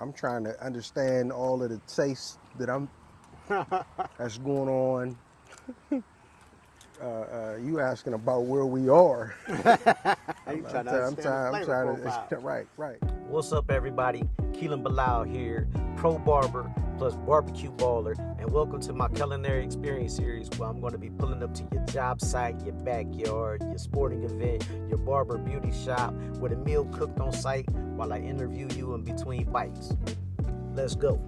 I'm trying to understand all of the tastes that that's going on. You asking about where we are? You I'm, trying I'm, to try- I'm understand the trying. I'm flavor trying profile. to. Right, right. What's up, everybody? Keelan Bilal here, pro barber plus barbecue baller, and welcome to my culinary experience series where I'm going to be pulling up to your job site, your backyard, your sporting event, your barber beauty shop with a meal cooked on site while I interview you in between bites. Let's go.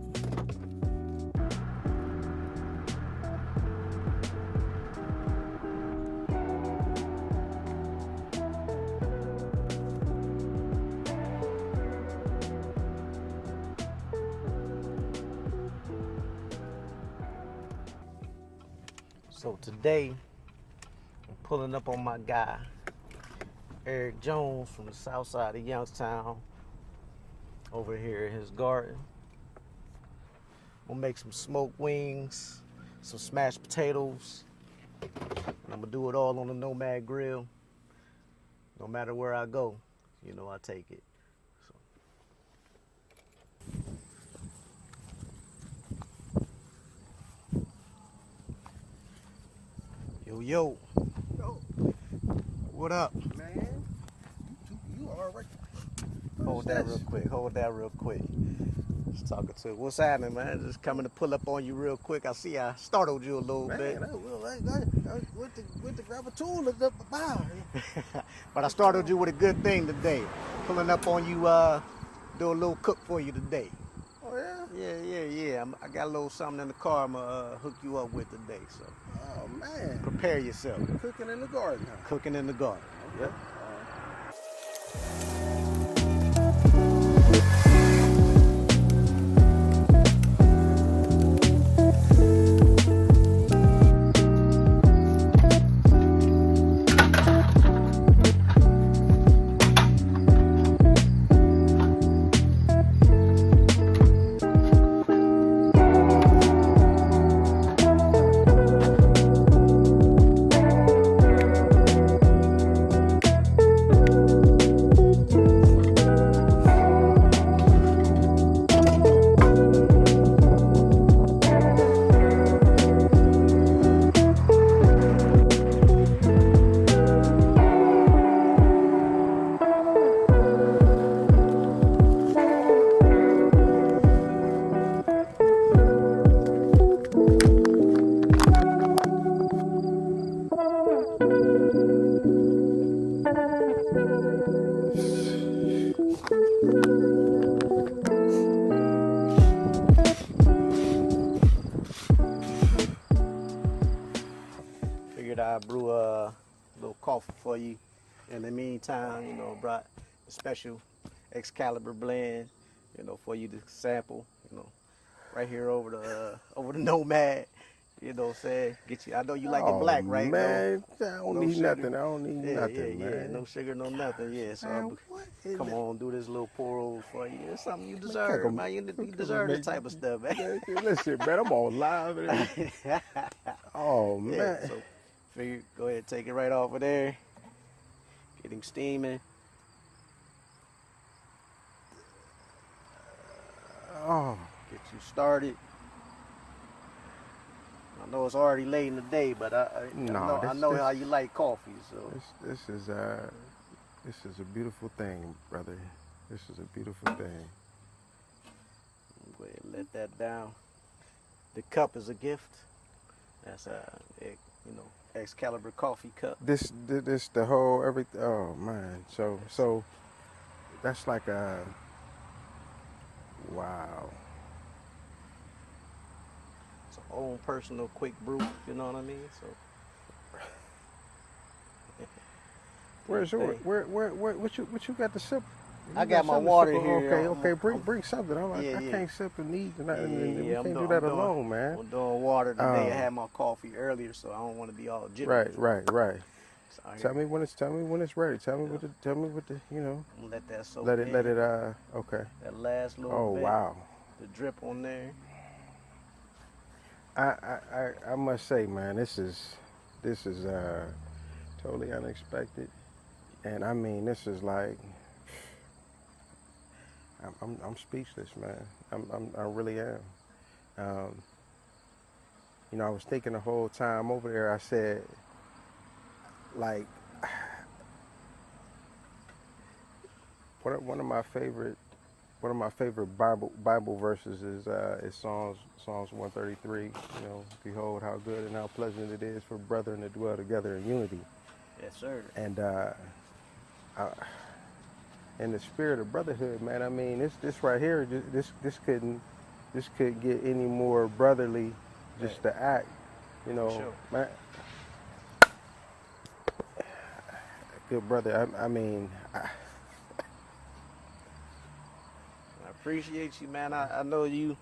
So today, I'm pulling up on my guy, Eric Jones from the south side of Youngstown, over here in his garden. I'm gonna make some smoked wings, some smashed potatoes, and I'm gonna do it all on the Nomad grill. No matter where I go, you know I take it. So. Yo, yo, Yo, what up? man, you are right. Hold that real quick. Hold that real quick. Just talking to. What's happening, man? Just coming to pull up on you real quick. I see I startled you a little bit. Man, I went to grab a tool at the bar. But I startled you with a good thing today. Pulling up on you, do a little cook for you today. Oh yeah. Yeah. I got a little something in the car I'm gonna hook you up with today. So Oh man. prepare yourself. Cooking in the garden, huh? Cooking in the garden. Okay. Yep. Figured I'd brew a little coffee for you. In the meantime, you know, brought a special Excalibur blend, you know, for you to sample, you know, right here over the Nomad. You know what I'm saying? Get you. I know you like it Oh black, right? man, I don't No need sugar. nothing. I don't need nothing, man. No sugar, no nothing. Yeah. So Man, what is come it? on, do this little pour over for you. It's something you Man, deserve, man. You deserve this type of stuff, man. Listen, man, I'm all live. Oh Yeah. man. So figure, go ahead, take it right off of there. Get him steaming. Oh, Get you started. I know it's already late in the day, but no, I know how you like coffee, so this is a beautiful thing, brother. This is a beautiful thing. go ahead and let that down. The cup is a gift. That's you know, Excalibur coffee cup. This the whole everything. Oh man, so that's like a wow. It's our own personal quick brew. You know what I mean? So. Where's your what you got to sip? I got my water here. Okay. Bring something. I can't sip and eat, and we can't do that alone, man. I'm doing water today. I had my coffee earlier, so I don't want to be all jittery. Right. So Tell me when it's ready. Tell me what the you know. I'm gonna let that soak Let in. it okay. That last little Oh bit. wow. The drip on there. I must say, man, this is totally unexpected, and I mean this is like I'm speechless, man. I really am. Um, I was thinking the whole time over there. I said, like, one of my favorite Bible verses is Psalms 133. Behold how good and how pleasant it is for brethren to dwell together in unity. Yes, sir. And in the spirit of brotherhood, man, I mean, this right here, this couldn't get any more brotherly, just Right. to act, Sure. man. Good brother. I mean, I appreciate you, man. I know you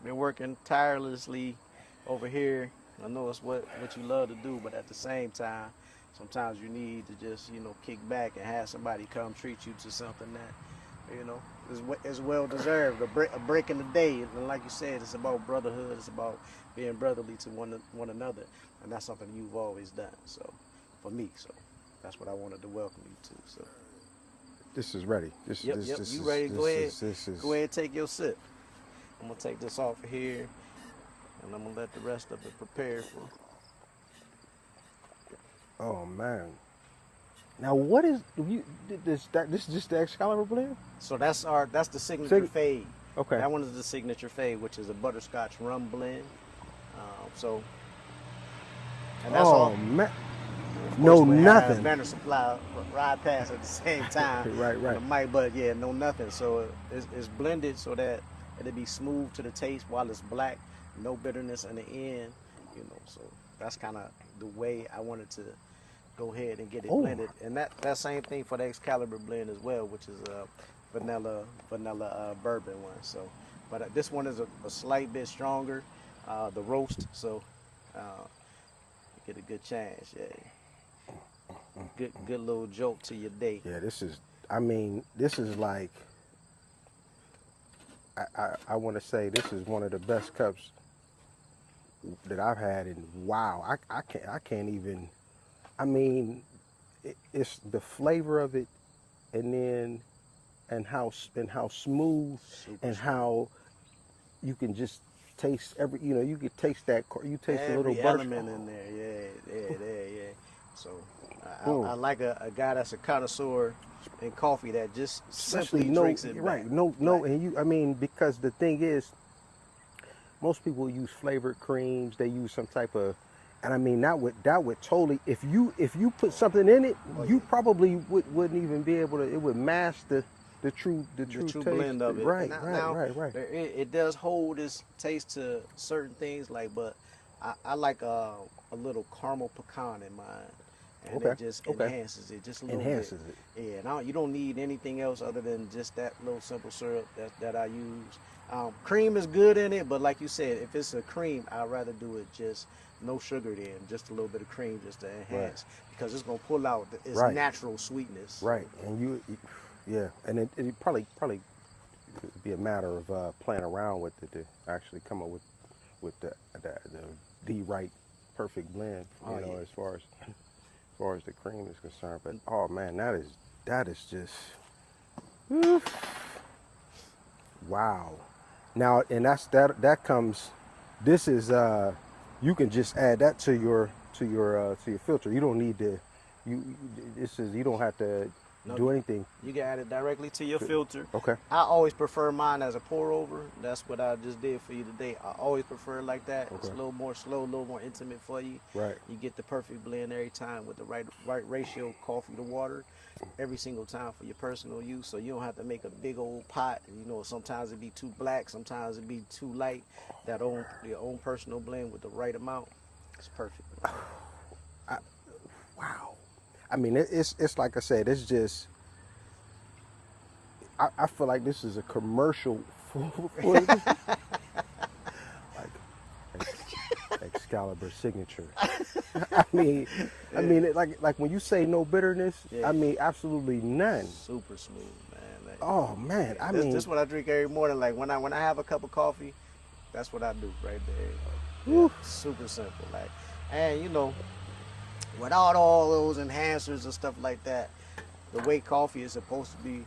been working tirelessly over here. I know it's what you love to do, but at the same time, sometimes you need to just, kick back and have somebody come treat you to something that, is well deserved. A break in the day. And like you said, it's about brotherhood. It's about being brotherly to one another. And that's something you've always done. So, for me, that's what I wanted to welcome you to. So. this is ready. Yep. You ready? Go ahead and take your sip. I'm gonna take this off of here, and I'm gonna let the rest of it prepare for. Oh man. Now what is this is just the Excalibur blend? So that's the signature fade. Okay. That one is the signature fade, which is a butterscotch rum blend. And that's all. Man. Of No course, we nothing. have Banner Supply ride past at the same time. Right. On the mic, but yeah, no nothing. So it's blended so that it'll be smooth to the taste while it's black, no bitterness in the end. So that's kind of the way I wanted to go ahead and get it blended. And that same thing for the Excalibur blend as well, which is a vanilla bourbon one. So, but this one is a slight bit stronger, the roast. So you get a good chance. Yeah. Good little joke to your day. Yeah, this is like, I want to say this is one of the best cups that I've had in wow. I can't even, I mean, it's the flavor of it, and how smooth, Super and smooth. how you can just taste you could taste you taste Every a little element in there. Yeah. So I like a guy that's a connoisseur in coffee that just simply drinks it right. back. No, and because the thing is, most people use flavored creams. They use some type of, and I mean that would totally, if you put something in it, you probably wouldn't even be able to. It would mask the true taste. Blend of it. Right. It does hold its taste to certain things, but I like a little caramel pecan in mine. And it just enhances it just a little bit. Yeah, now you don't need anything else other than just that little simple syrup that I use. Cream is good in it, but like you said, if it's a cream, I'd rather do it just no sugar then, just a little bit of cream just to enhance, because it's gonna pull out its natural sweetness. Right, and and it probably could be a matter of playing around with it to actually come up with the right perfect blend. As far as the cream is concerned. But oh man, that is just wow. Now, and that comes. This is you can just add that to your filter. You don't need to. You don't have to do anything. You can add it directly to your filter. Okay. I always prefer mine as a pour over. That's what I just did for you today. I always prefer it like that. Okay. It's a little more slow, a little more intimate for you. Right. You get the perfect blend every time with the right ratio of coffee to water every single time for your personal use. So you don't have to make a big old pot. Sometimes it be too black, sometimes it be too light. Your own personal blend with the right amount. It's perfect. Wow. I mean, it's like I said, it's just, I feel like this is a commercial for like Excalibur signature. I mean, like when you say no bitterness, I mean absolutely none. Super smooth, man. Oh man, this is what I drink every morning. Like when I have a cup of coffee, that's what I do right there. Yeah, super simple, and without all those enhancers and stuff like that, the way coffee is supposed to be.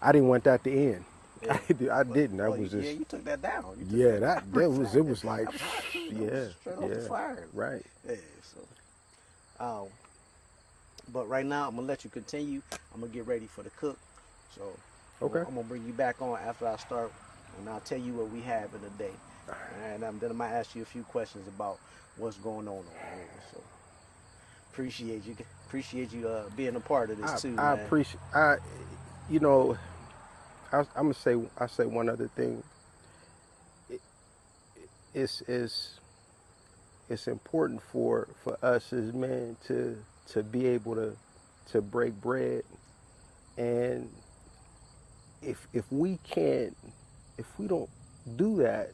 I didn't want that to end. Yeah. I didn't. I Oh, was yeah, just you took that down. You took yeah. that That was it. Was like that yeah, was straight off the yeah, fire. right. Yeah, so, but right now I'm gonna let you continue. I'm gonna get ready for the cook. So Okay. I'm gonna bring you back on after I start, and I'll tell you what we have in the day. And then I might ask you a few questions about what's going on over here. So appreciate you being a part of this too, I man. appreciate. You know, I'm gonna say. I say one other thing. It, it's important for us as men to be able to break bread, and if we can't, if we don't do that,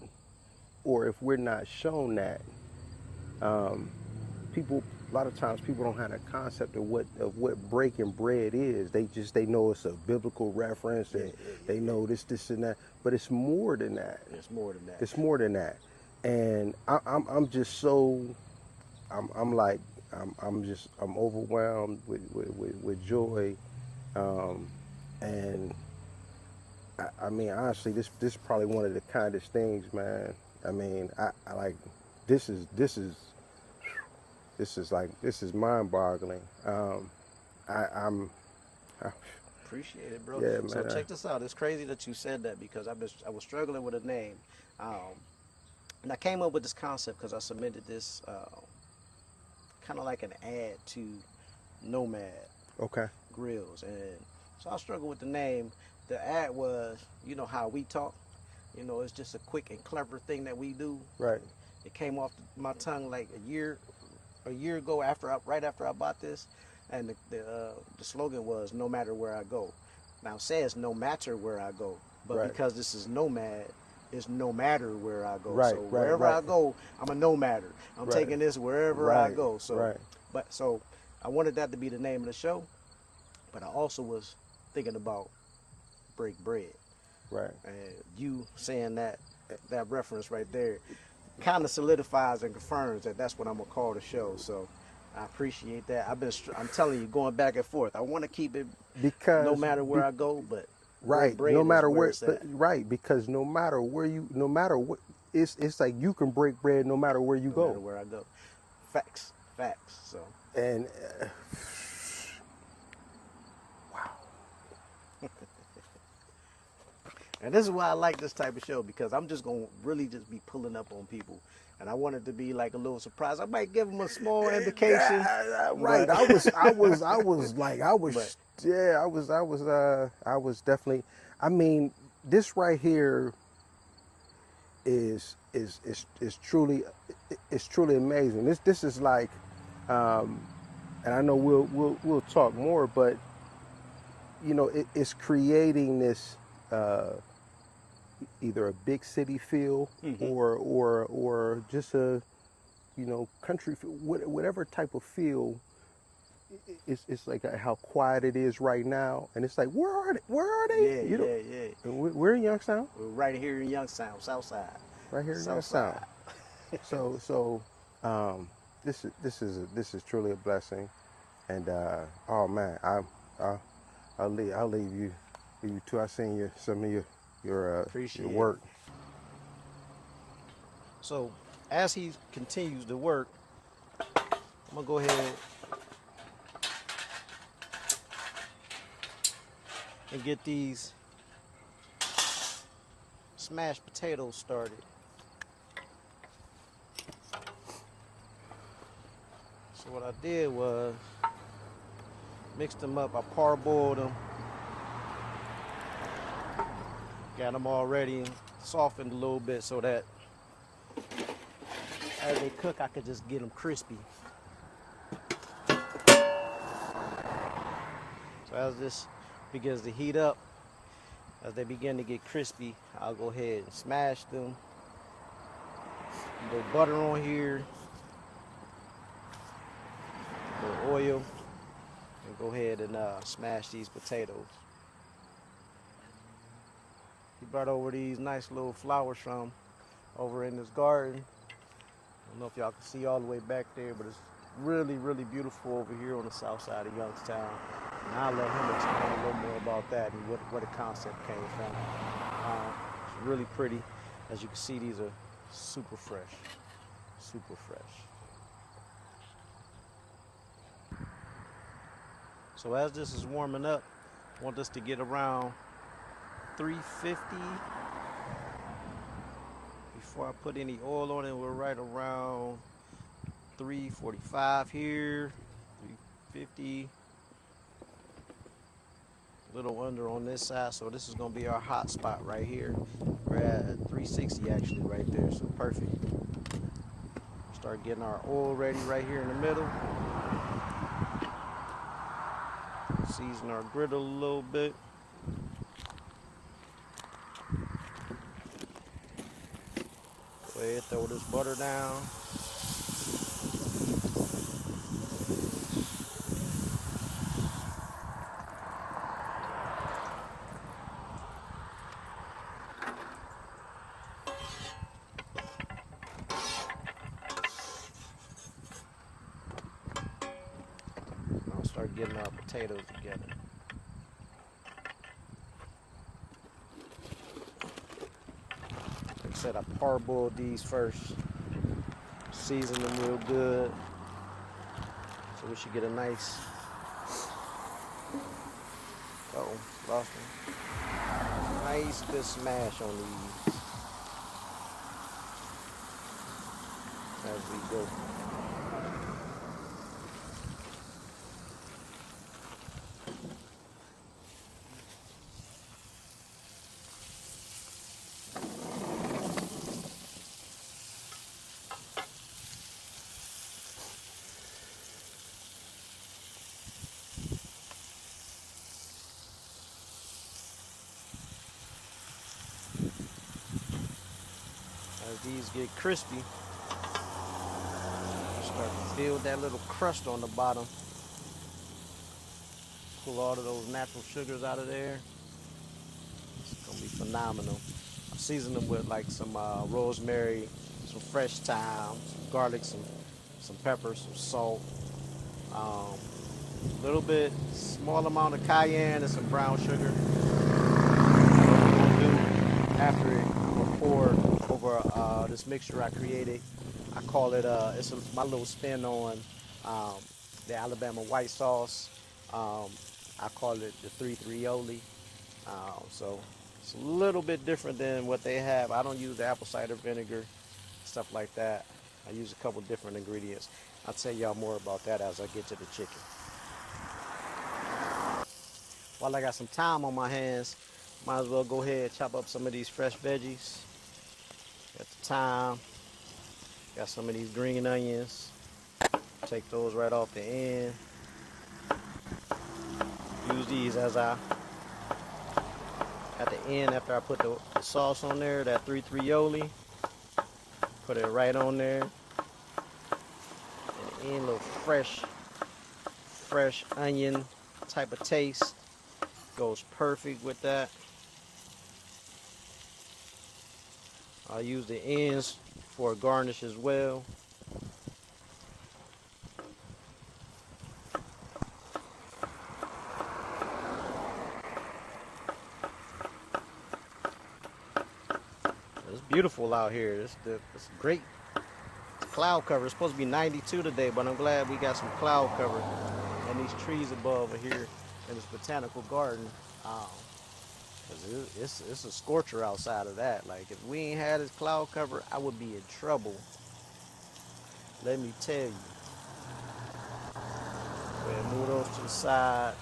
or if we're not shown that, people, a lot of times people don't have a concept of what breaking bread is. They know it's a biblical reference, and they know this and that, but it's more than that. It's more than that. It's more than that, and I'm just so I'm overwhelmed with joy, and I mean, honestly, this is probably one of the kindest things, man. I mean, I like this is mind-boggling. I'm Appreciate it, bro. yeah, man. So check this out. It's crazy that you said that because I was struggling with a name, and I came up with this concept because I submitted this kind of like an ad to Nomad Okay. Grills, and so I struggled with the name. The ad was, you know how we talk. You know, it's just a quick and clever thing that we do. Right. It came off my tongue like a year ago right after I bought this, and the slogan was "No matter where I go." Now it says "No matter where I go," but Right. because this is Nomad, it's no matter where I go. Right, So right, wherever right. I go, I'm a no matter. I'm Right. taking this wherever I Right, go. So, right. so I wanted that to be the name of the show, but I also was thinking about break bread. Right. And you saying that reference right there kind of solidifies and confirms that that's what I'm gonna call the show. So I appreciate that. I'm telling you, going back and forth. I want to keep it Because no matter where I go, but right, bread no is matter where it's at. right, because no matter what, it's like you can break bread no matter where you No go. matter where I go. Facts. So And and this is why I like this type of show because I'm just gonna really just be pulling up on people. And I want it to be like a little surprise. I might give them a small indication. right. but- I was definitely. I mean, this right here is truly amazing. This is like, and I know we'll talk more, but you know, it's creating this. Either a big city feel or just a country feel, whatever type of feel. It's like how quiet it is right now, and it's like where are they? Yeah. And we're in Youngstown, We're right here in Youngstown, South Side. right here in South Youngstown. Side. So this is truly a blessing, and oh man, I'll leave you too. I seen some of your Appreciate work. So as he continues to work, I'm gonna go ahead and get these smashed potatoes started. So what I did was mixed them up. I parboiled them. Got them all ready and softened a little bit so that as they cook, I could just get them crispy. So as this begins to heat up, as they begin to get crispy, I'll go ahead and smash them. A little butter on here, a little oil, and go ahead and smash these potatoes. He brought over these nice little flowers from over in this garden. I don't know if y'all can see all the way back there, but it's really, really beautiful over here on the south side of Youngstown. And I'll let him explain a little more about that and where the concept came from. It's really pretty. As you can see, these are super fresh, super fresh. So as this is warming up, I want this to get around 350. Before I put any oil on it, we're right around 345 here, 350. A little under on this side, so this is gonna be our hot spot right here. We're at 360 actually right there, so perfect. Start getting our oil ready right here in the middle. Season our griddle a little bit. Go ahead, throw this butter down. Now start getting our potatoes together. Like I said, I parboiled these first. Season them real good. So we should get a nice, lost one. Nice good smash on these as we go. As these get crispy, start to build that little crust on the bottom. Pull all of those natural sugars out of there. It's gonna be phenomenal. I season them with like some rosemary, some fresh thyme, some garlic, some pepper, some salt, a little bit, small amount of cayenne and some brown sugar. What we're gonna do after it, I'm gonna pour over this mixture I created. I call it my little spin on the Alabama white sauce. I call it the 3-3-Oli. So it's a little bit different than what they have. I don't use the apple cider vinegar, stuff like that. I use a couple different ingredients. I'll tell y'all more about that as I get to the chicken. While I got some time on my hands, might as well go ahead and chop up some of these fresh veggies. Got the thyme, got some of these green onions. Take those right off the end. Use these as at the end after I put the sauce on there, that 3-3-Oli. Put it right on there. And in a little fresh onion type of taste. Goes perfect with that. I'll use the ends for a garnish as well. It's beautiful out here. It's great. It's cloud cover. It's supposed to be 92 today, but I'm glad we got some cloud cover and these trees above here in this botanical garden. Cause it's a scorcher outside of that. Like if we ain't had this cloud cover, I would be in trouble. Let me tell you. Go ahead and move those to the side.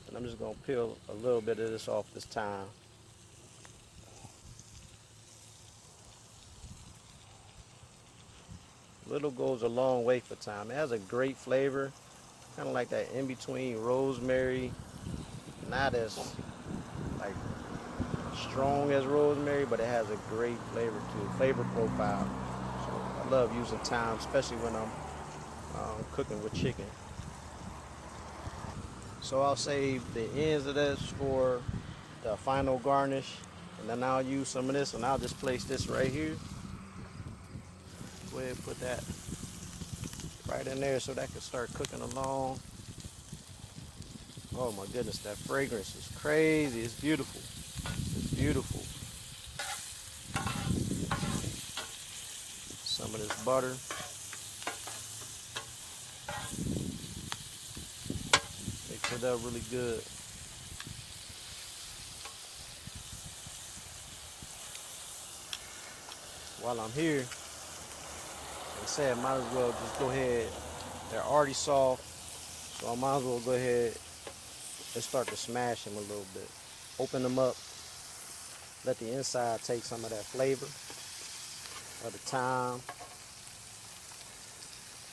And I'm just gonna peel a little bit of this off this time. Little goes a long way for thyme. It has a great flavor, kind of like that in between rosemary, not as like strong as rosemary, but it has a great flavor to it, flavor profile. So I love using thyme, especially when I'm cooking with chicken. So I'll save the ends of this for the final garnish, and then I'll use some of this, and I'll just place this right here. Go ahead and put that right in there so that can start cooking along. Oh my goodness, that fragrance is crazy. It's beautiful. It's beautiful. Some of this butter. Mix it up really good. While I'm here, like I said, I might as well just go ahead. They're already soft, so I might as well go ahead and start to smash them a little bit. Open them up, let the inside take some of that flavor of the thyme,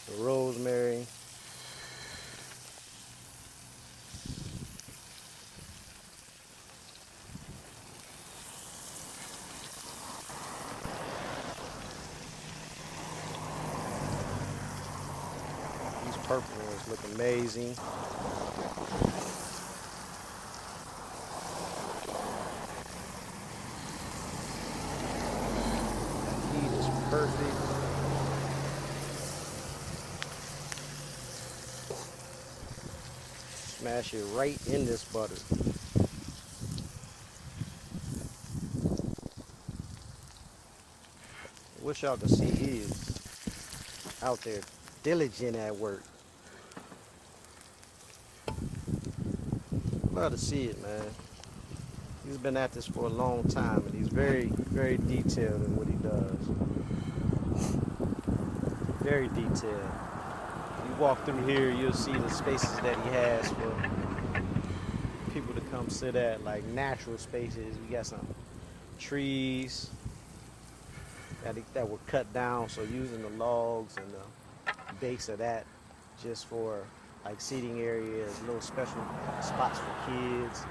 the rosemary. These purple ones look amazing. That heat is perfect. Smash it right in this butter. Wish y'all could see he is out there diligent at work. Love to see it, man. He's been at this for a long time, and he's very, very detailed in what he does. Very detailed. You walk through here, you'll see the spaces that he has for people to come sit at, like natural spaces. We got some trees that were cut down, so using the logs and the base of that just for like seating areas, little special spots for kids,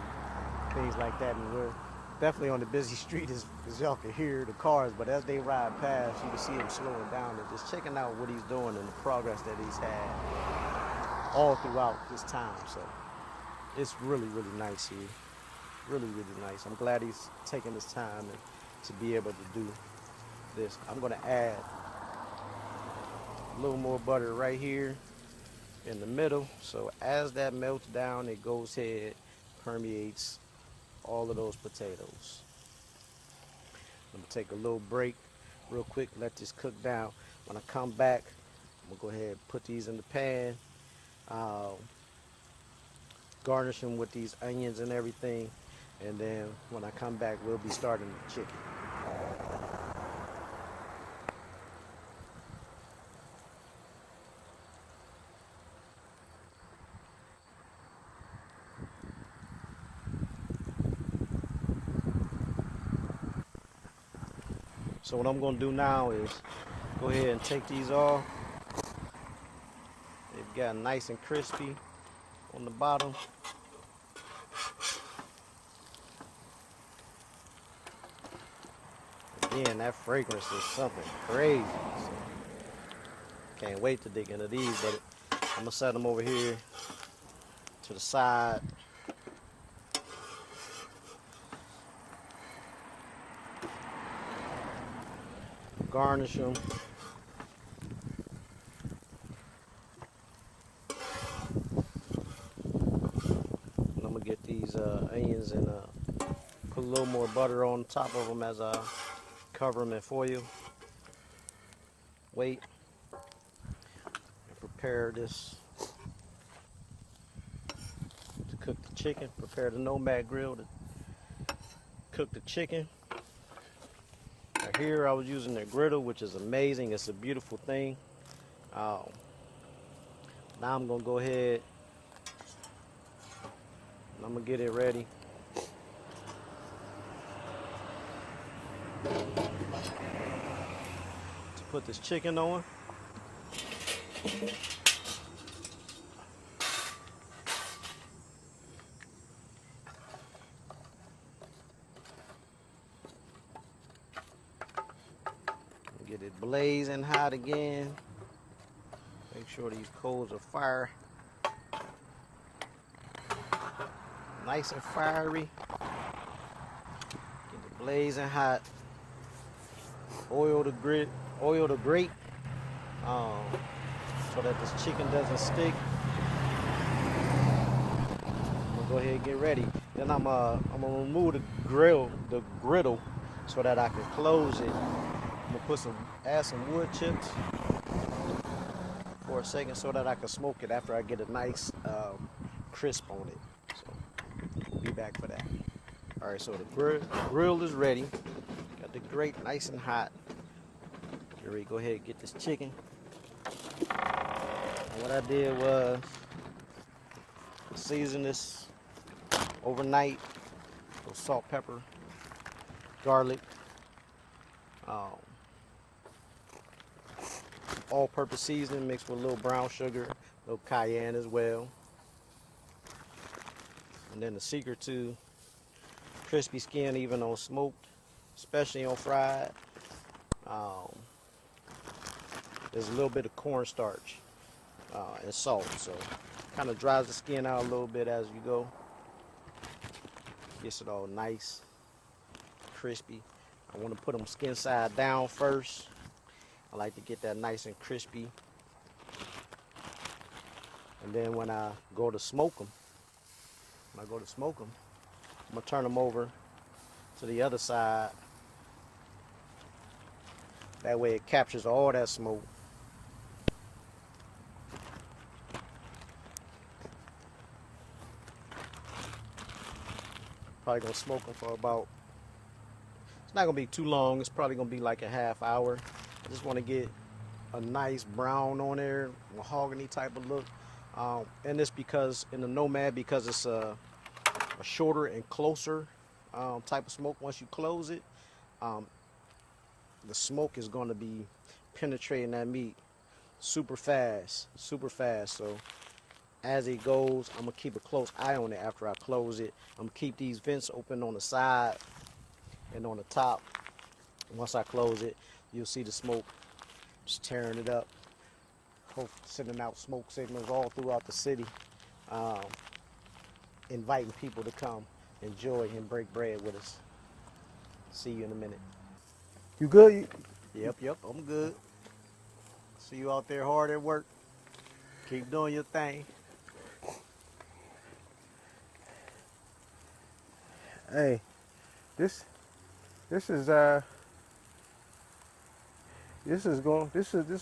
things like that. And we're definitely on the busy street as y'all can hear the cars, but as they ride past, you can see them slowing down and just checking out what he's doing and the progress that he's had all throughout this time. So it's really, really nice here. Really, really nice. I'm glad he's taking his time to be able to do this. I'm going to add a little more butter right here in the middle, so as that melts down, it goes ahead, permeates all of those potatoes. I'm going to take a little break real quick, let this cook down. When I come back, I'm going to go ahead and put these in the pan, garnish them with these onions and everything, and then when I come back, we'll be starting the chicken. So what I'm going to do now is go ahead and take these off. They've got nice and crispy on the bottom. Again, that fragrance is something crazy. So can't wait to dig into these, but I'm going to set them over here to the side. Garnish them. And I'm gonna get these onions and put a little more butter on top of them as I cover them in foil. Wait and prepare this to cook the chicken. Prepare the Nomad grill to cook the chicken. Here I was using their griddle, which is amazing. It's a beautiful thing. Now I'm gonna go ahead and I'm gonna get it ready. To put this chicken on. Get it blazing hot again. Make sure these coals are fire. Nice and fiery. Get it blazing hot. Oil to grate, so that this chicken doesn't stick. go ahead and get ready. Then I'm gonna remove the griddle, so that I can close it. I'm gonna add some wood chips for a second, so that I can smoke it after I get a nice crisp on it. So we'll be back for that. All right, so the grill is ready. Got the grate nice and hot. Get ready, go ahead and get this chicken. And what I did was season this overnight with salt, pepper, garlic, all-purpose seasoning mixed with a little brown sugar, a little cayenne as well. And then the secret to crispy skin, even on smoked, especially on fried, there's a little bit of cornstarch and salt, so kind of dries the skin out a little bit as you go. Gets it all nice, crispy. I want to put them skin side down first. I like to get that nice and crispy. And then when I go to smoke them, I'm going to turn them over to the other side. That way it captures all that smoke. Probably going to smoke them for about, it's not going to be too long. It's probably going to be like a half hour. I just want to get a nice brown on there, mahogany type of look. And it's because in the Nomad, because it's a shorter and closer type of smoke. Once you close it, the smoke is going to be penetrating that meat super fast. So as it goes, I'm going to keep a close eye on it after I close it. I'm going to keep these vents open on the side and on the top. Once I close it, you'll see the smoke just tearing it up, sending out smoke signals all throughout the city, inviting people to come enjoy and break bread with us. See you in a minute. You good? Yep, I'm good. See you out there hard at work. Keep doing your thing. Hey, this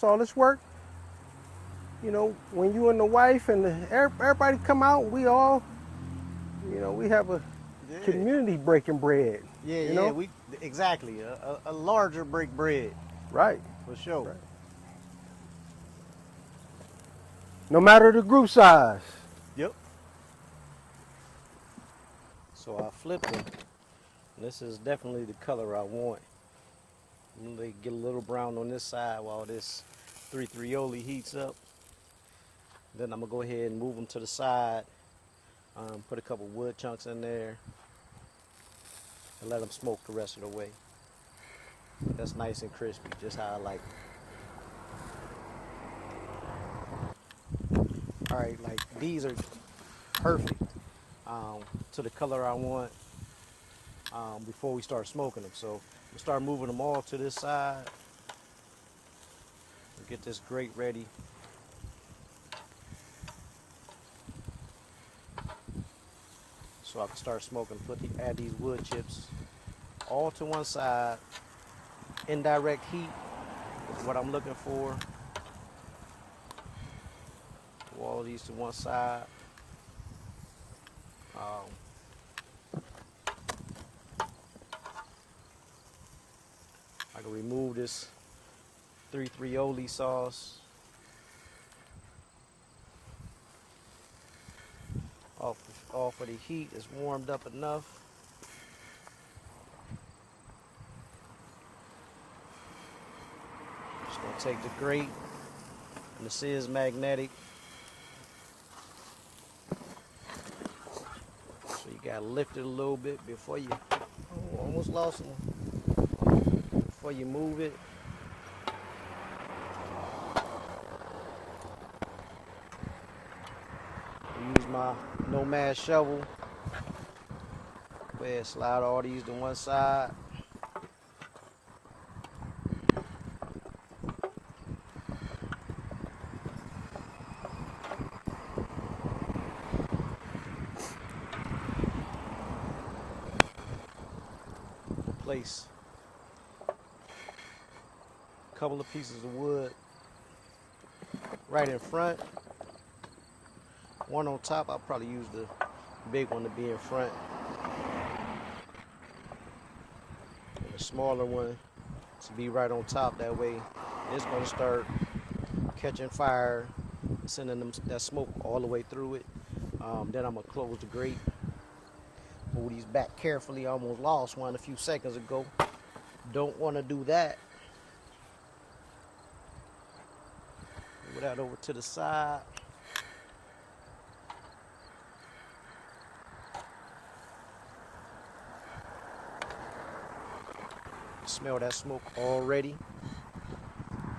all this work. You know, when you and the wife and everybody come out, we all, we have a community breaking bread. Yeah, exactly a larger break bread. Right. For sure. Right. No matter the group size. Yep. So I flipped them. This is definitely the color I want. They get a little brown on this side while this 3-3-oli heats up. Then I'm gonna go ahead and move them to the side. Put a couple wood chunks in there and let them smoke the rest of the way. That's nice and crispy, just how I like it. All right, like these are perfect to the color I want before we start smoking them. So we'll start moving them all to this side. We'll get this grate ready. So I can start smoking, add these wood chips all to one side. Indirect heat is what I'm looking for. All of these to one side. I can remove this 3-3-oli sauce off of the heat. It's warmed up enough. Just gonna take the grate, and this is magnetic, so you gotta lift it a little bit before you almost lost them before you move it. Use my Nomad shovel. Go ahead, slide all these to one side. place a couple of pieces of wood right in front. One on top. I'll probably use the big one to be in front. And the smaller one to be right on top. That way it's going to start catching fire, sending that smoke all the way through it. Then I'm going to close the grate. Move these back carefully. I almost lost one a few seconds ago. Don't want to do that. Move that over to the side. Smell that smoke already.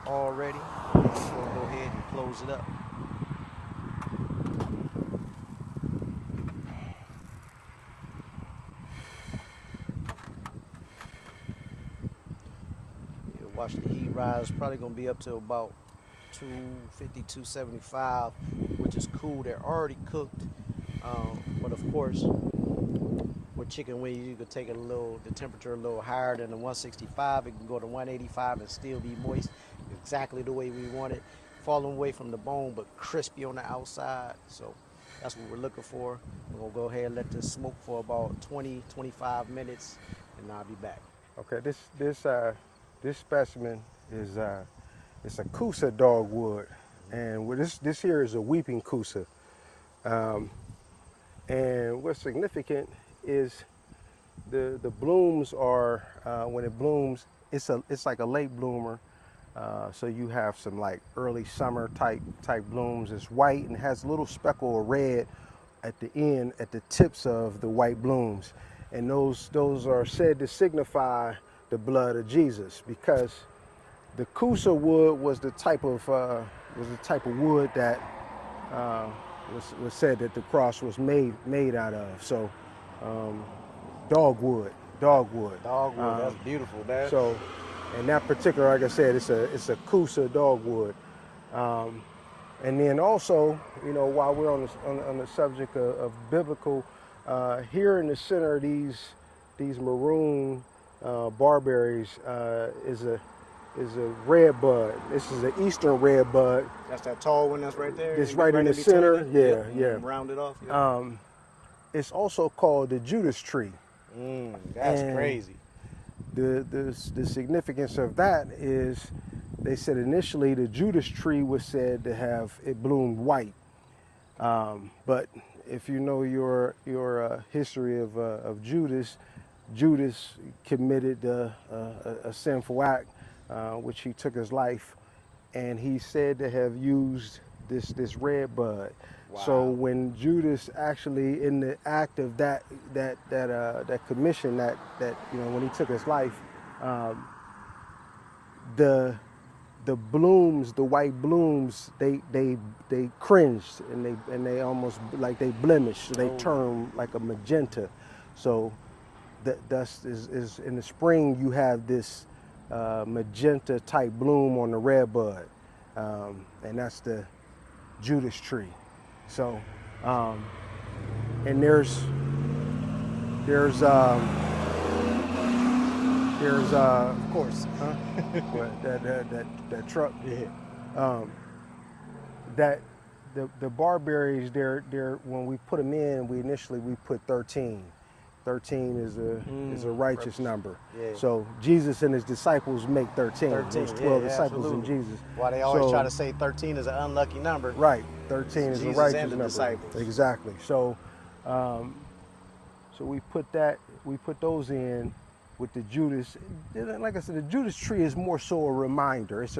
Already. I'm going to go ahead and close it up. Watch the heat rise. Probably gonna be up to about 250, 275, which is cool. They're already cooked, but of course, with chicken wings, you could take it the temperature a little higher than the 165. It can go to 185 and still be moist, exactly the way we want it. Falling away from the bone, but crispy on the outside. So that's what we're looking for. We're gonna go ahead and let this smoke for about 20, 25 minutes, and I'll be back. Okay, this specimen is it's a Coosa dogwood, and this here is a weeping Coosa. And what's significant is the blooms are when it blooms, it's like a late bloomer. So you have some like early summer type blooms. It's white and has a little speckle of red at the end, at the tips of the white blooms, and those are said to signify the blood of Jesus, because the Coosa wood was the type of wood that was said that the cross was made out of. So dogwood. That's beautiful, man. So, and that particular, like I said, it's a Coosa dogwood. And then also, you know, while we're on the subject of biblical, here in the center of these maroon barberries is a red bud. This is an eastern red bud. That's that tall one that's right there. It's right in the center. Yeah. Round it off. Yeah. It's also called the Judas tree. That's crazy. The significance of that is, they said initially the Judas tree was said to have it bloomed white, but if you know your history of Judas committed a sinful act, which he took his life, and he's said to have used this red bud. Wow. So when Judas actually, in the act of that commission, that you know, when he took his life, the blooms, the white blooms, they cringed, and they almost like they blemished. They turned like a magenta. So thus is in the spring you have this magenta type bloom on the red bud, and that's the Judas tree. So, and there's Of course. that truck. Yeah. That the barberries, they're when we put them in, we put 13. 13 is a righteous number. Yeah. So Jesus and his disciples make 13. There's 12 disciples absolutely. in Jesus. Why they always try to say 13 is an unlucky number. Right. 13 is Jesus a righteous and the number. disciples. Exactly. So so we put those in with the Judas. Like I said, the Judas tree is more so a reminder. It's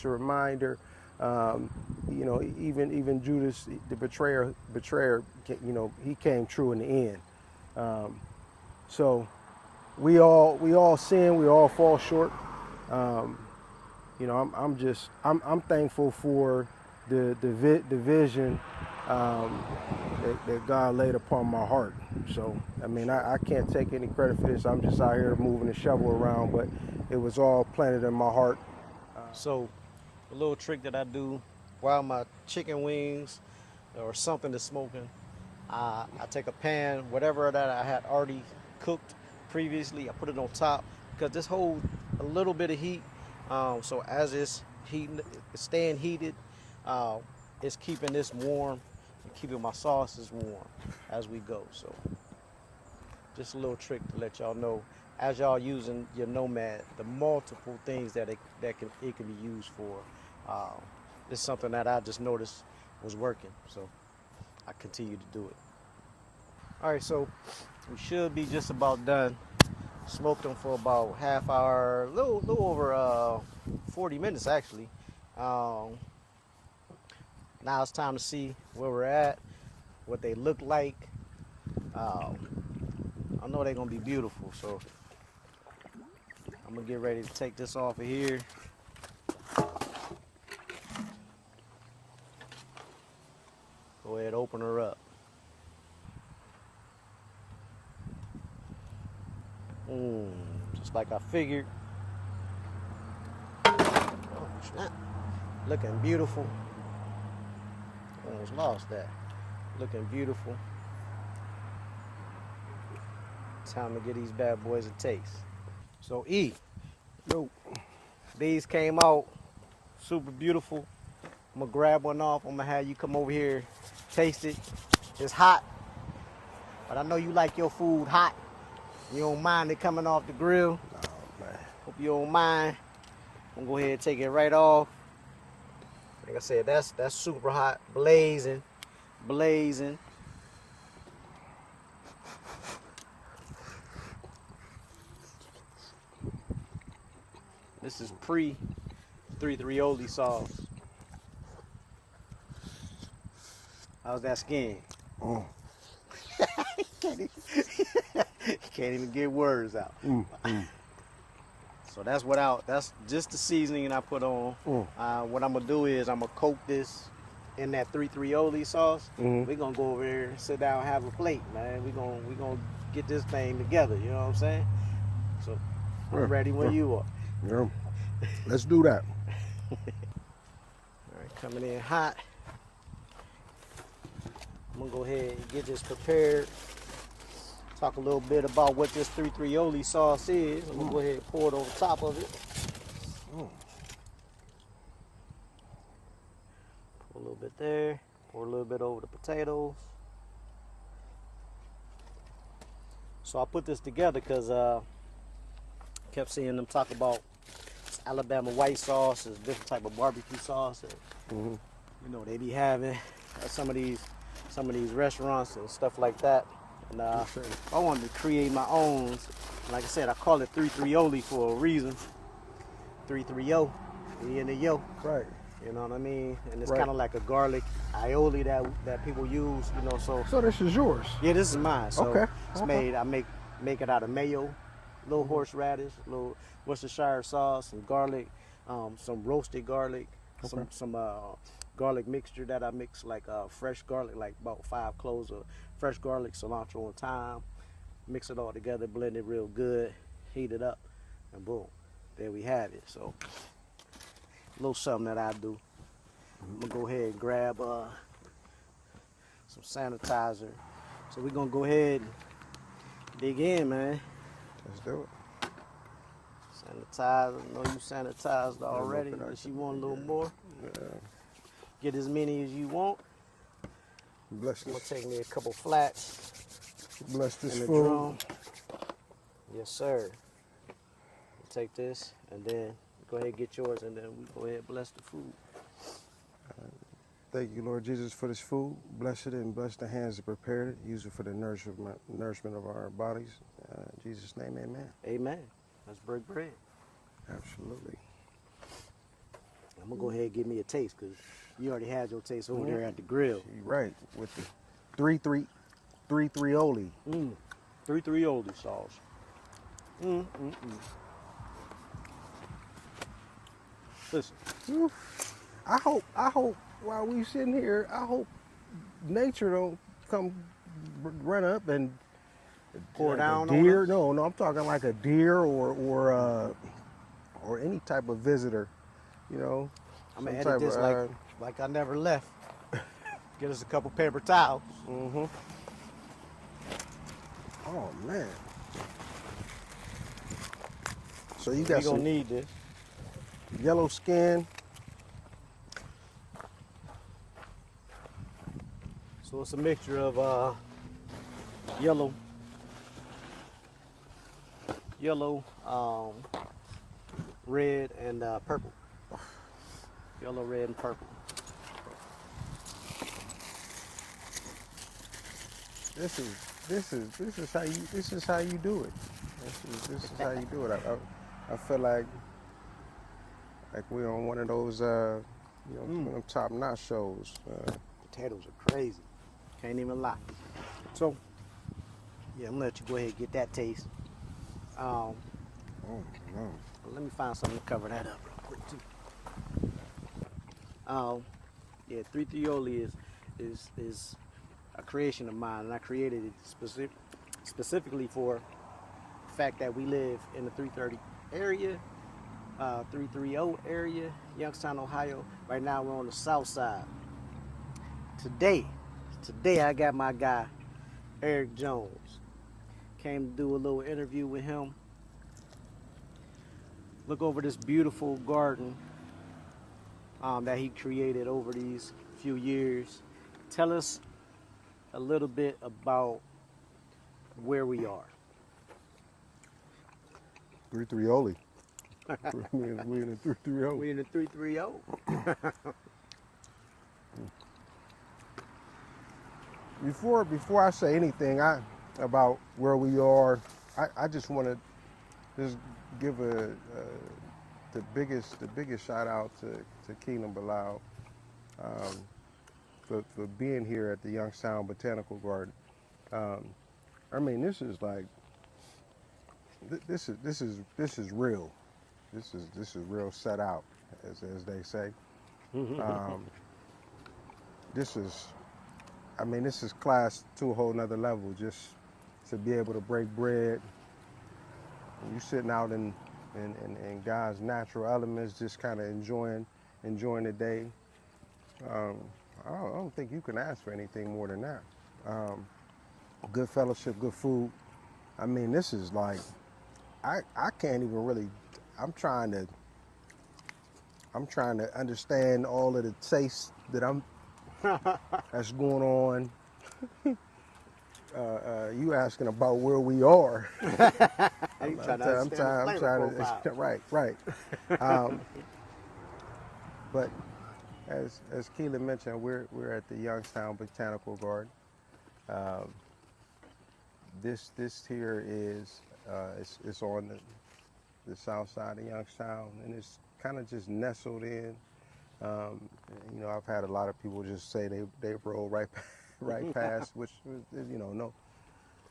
a reminder. You know, even Judas, the betrayer, you know, he came true in the end. So we all sin, we all fall short. You know, I'm thankful for the vision that God laid upon my heart. So I mean, I can't take any credit for this. I'm just out here moving the shovel around, but it was all planted in my heart. So a little trick that I do while my chicken wings or something is smoking, I take a pan, whatever that I had already cooked, previously. I put it on top because this holds a little bit of heat. So as it's heating, it's staying heated, it's keeping this warm and keeping my sauces warm as we go. So just a little trick to let y'all know as y'all using your Nomad, the multiple things that it can be used for. It's something that I just noticed was working, so I continue to do it. All right, so we should be just about done. Smoked them for about half hour, a little over 40 minutes actually. Now it's time to see where we're at, what they look like. I know they're gonna be beautiful, so I'm gonna get ready to take this off of here. Go ahead, open her up. Just like I figured. Oh, snap. Looking beautiful. Almost lost that. Looking beautiful. Time to get these bad boys a taste. So E, Yo. these came out super beautiful. I'm gonna grab one off. I'm gonna have you come over here, taste it. It's hot, but I know you like your food hot. You don't mind it coming off the grill. Oh, man. Hope you don't mind. I'm gonna go ahead and take it right off. Like I said, that's super hot, blazing. This is pre-3-3 sauce. How's that skin? Oh. Can't even get words out. So that's just the seasoning I put on. What I'm gonna do is I'm gonna coat this in that 3-3 sauce. We're gonna go over there and sit down and have a plate, man. We're gonna get this thing together, you know what I'm saying? So I'm ready when you are. Yeah. Let's do that. All right, coming in hot. I'm gonna go ahead and get this prepared. Talk a little bit about what this 3-3 sauce is. I'm gonna go ahead and pour it over top of it. Pour a little bit there. Pour a little bit over the potatoes. So I put this together because I kept seeing them talk about Alabama white sauce, is different type of barbecue sauce. And, you know, they be having some of these restaurants and stuff like that. And I wanted to create my own. Like I said, I call it 3-3 for a reason. 3-3, E in the yo. Right. You know what I mean? And it's kind of like a garlic aioli that people use. You know, so this is yours. yeah, this is mine. So Okay. it's made. I make it out of mayo, little horseradish, little Worcestershire sauce, some garlic, some roasted garlic, some garlic mixture that I mix, like fresh garlic, like about 5 cloves of fresh garlic, cilantro, and thyme. Mix it all together, blend it real good, heat it up, and boom, there we have it. So a little something that I do. I'm gonna go ahead and grab some sanitizer. So we're gonna go ahead and dig in, man. Let's do it. Sanitize. I know you sanitized already, but you want a little more. Yeah. Get as many as you want. Bless I'm gonna this. take me a couple flats Bless this in the food. drum. Yes, sir. Take this and then go ahead and get yours, and then we go ahead and bless the food. Thank you, Lord Jesus, for this food. Bless it and bless the hands that prepared it. Use it for the nourishment of our bodies. In Jesus' name, amen. Amen. Let's break bread. Absolutely. I'm gonna go ahead and give me a taste because you already had your taste over there at the grill. You're right. With the 3-3 oli. 3-3 sauce. Listen, I hope while we sitting here, I hope nature don't come run up and pour like down a deer. on us. No, I'm talking like a deer or any type of visitor. You know, I'm gonna some edit this type like I never left. Get us a couple paper towels. Oh man, So you We got gonna some need this. yellow skin. So it's a mixture of yellow, red, and purple. Yellow, red, and purple. This is how you do it. This is how you do it. I feel like we're on one of those one of them top notch shows. Potatoes are crazy. Can't even lie. So, yeah, I'm gonna let you go ahead and get that taste. Oh no. Let me find something to cover that up real quick too. Yeah, 330 is a creation of mine, and I created it specifically for the fact that we live in the 330 area, 330 area, Youngstown, Ohio. Right now we're on the south side. Today I got my guy Eric Jones. Came to do a little interview with him. Look over this beautiful garden that he created over these few years. Tell us a little bit about where we are. 330. we in the 330. We in the 330. Before I say anything about where we are, I just want to just give the biggest shout out to Keenan Bilal for being here at the Youngstown Botanical Garden. I mean, this is like this is real. This is real set out, as they say. This is class to a whole nother level. Just to be able to break bread. You sitting out in God's natural elements, just kind of enjoying the day. I don't think you can ask for anything more than that. Good fellowship, good food. I mean, this is like, I can't even really. I'm trying to understand all of the tastes that that's going on. You asking about where we are? I'm trying to right. But as Keelan mentioned, we're at the Youngstown Botanical Garden. This here is it's on the south side of Youngstown, and it's kind of just nestled in. I've had a lot of people just say they roll right past, which no,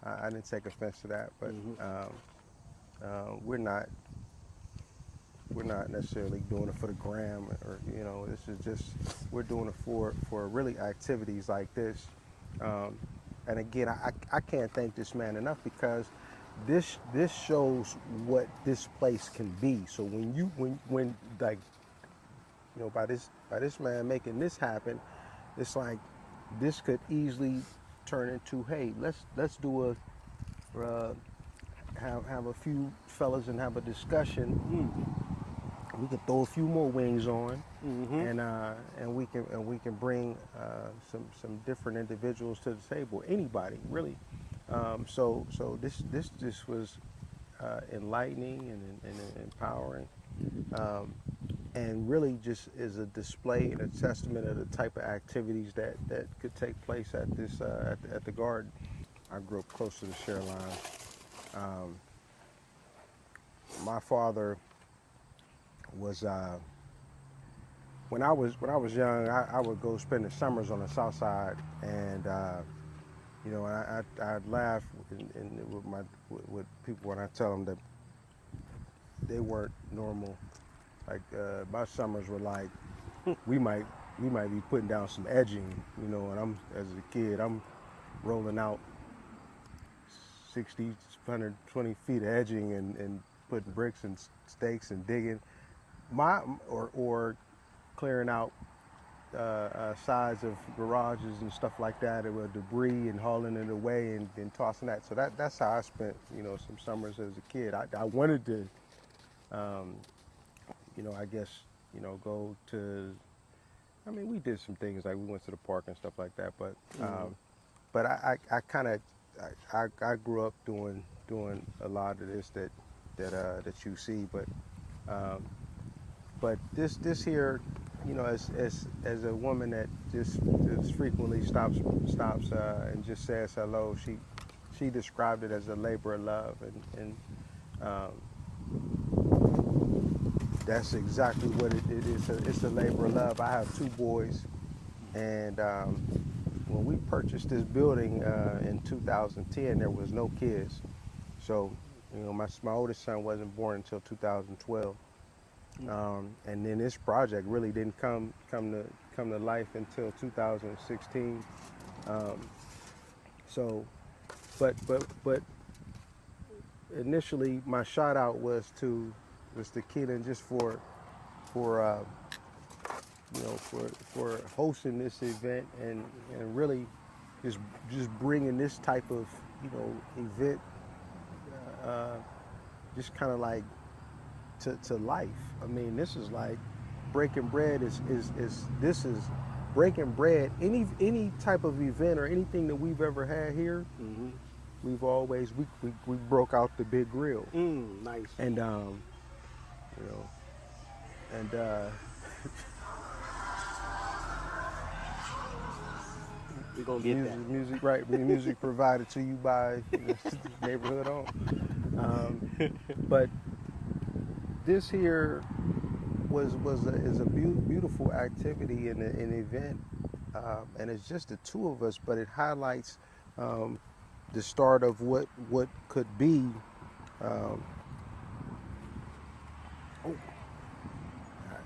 I didn't take offense to that, but we're not necessarily doing it for the gram, or this is just, we're doing it for really activities like this. And again, I can't thank this man enough, because this shows what this place can be. So when by this man making this happen, it's like this could easily turn into, hey, let's do have a few fellas and have a discussion. We could throw a few more wings on, and we can bring some different individuals to the table. Anybody really. So this was enlightening and empowering. And really just is a display and a testament of the type of activities that could take place at this at the garden. I grew up close to the share line. My father was when I was young, I would go spend the summers on the south side, and I'd laugh with people when I tell them that they weren't normal. Like my summers were like, we might be putting down some edging, and as a kid, I'm rolling out 60, 120 feet of edging and putting bricks and stakes and digging, or clearing out sides of garages and stuff like that with debris and hauling it away and tossing that. So that's how I spent some summers as a kid. I wanted to you know, I guess, you know, go to. I mean, we did some things like we went to the park and stuff like that, but I kind of I grew up doing a lot of this that you see, um, but this here, you know, as a woman that just frequently stops and just says hello, she described it as a labor of love, and um, that's exactly what it is. It's a labor of love. I have two boys, and when we purchased this building in 2010, there was no kids. So, you know, my oldest son wasn't born until 2012, and then this project really didn't come to life until 2016. So, but initially, my shout out was to Keelan just for you know, for hosting this event and really just bringing this type of, you know, event uh, just kind of like to life. I mean, this is like breaking bread is this is breaking bread. Any type of event or anything that we've ever had here, we've always we broke out the big grill. Nice. And you know, and We're gonna get that. music, right? Music provided to you by neighborhood home. But this here is a beautiful activity and an event, and it's just the two of us, but it highlights the start of what could be.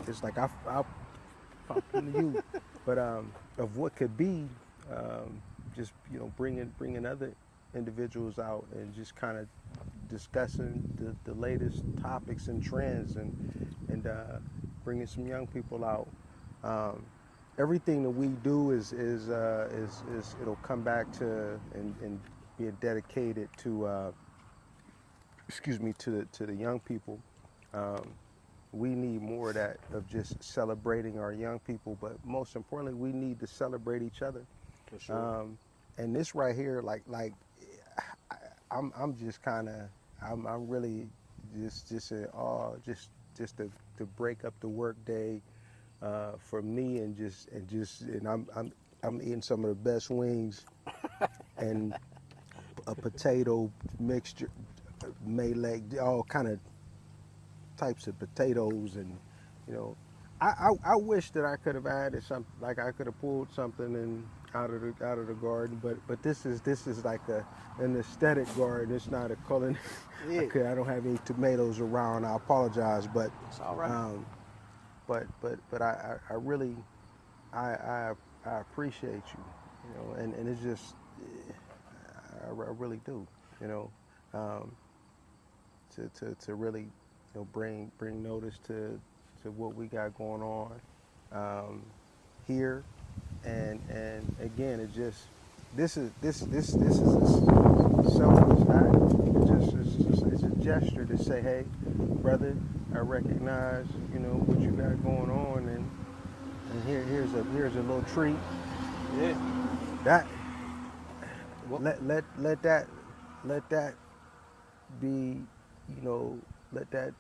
It's like I popped into you, but of what could be, just, you know, bringing other individuals out and just kind of discussing the latest topics and trends and bringing some young people out. Everything that we do is it'll come back to and being dedicated to to the young people. We need more of that, of just celebrating our young people, but most importantly, we need to celebrate each other. For sure. And this right here, like I'm just kind of, I'm really just in awe, just to break up the work day for me, and I'm eating some of the best wings and a potato mixture, melee, all kind of types of potatoes, and you know, I wish that I could have added something, like I could have pulled something and out of the garden, but this is like an aesthetic garden. It's not a culinary. Yeah. Okay, I don't have any tomatoes around. I apologize, but It's all right. but I really I appreciate you, you know, and it's just I really do, you know, to really, you know, bring notice to what we got going on here, and again, it just this is a selfless act. It's a gesture to say, hey, brother, I recognize, you know, what you got going on, and here's a little treat. Yeah. That Well, let that be, you know, let that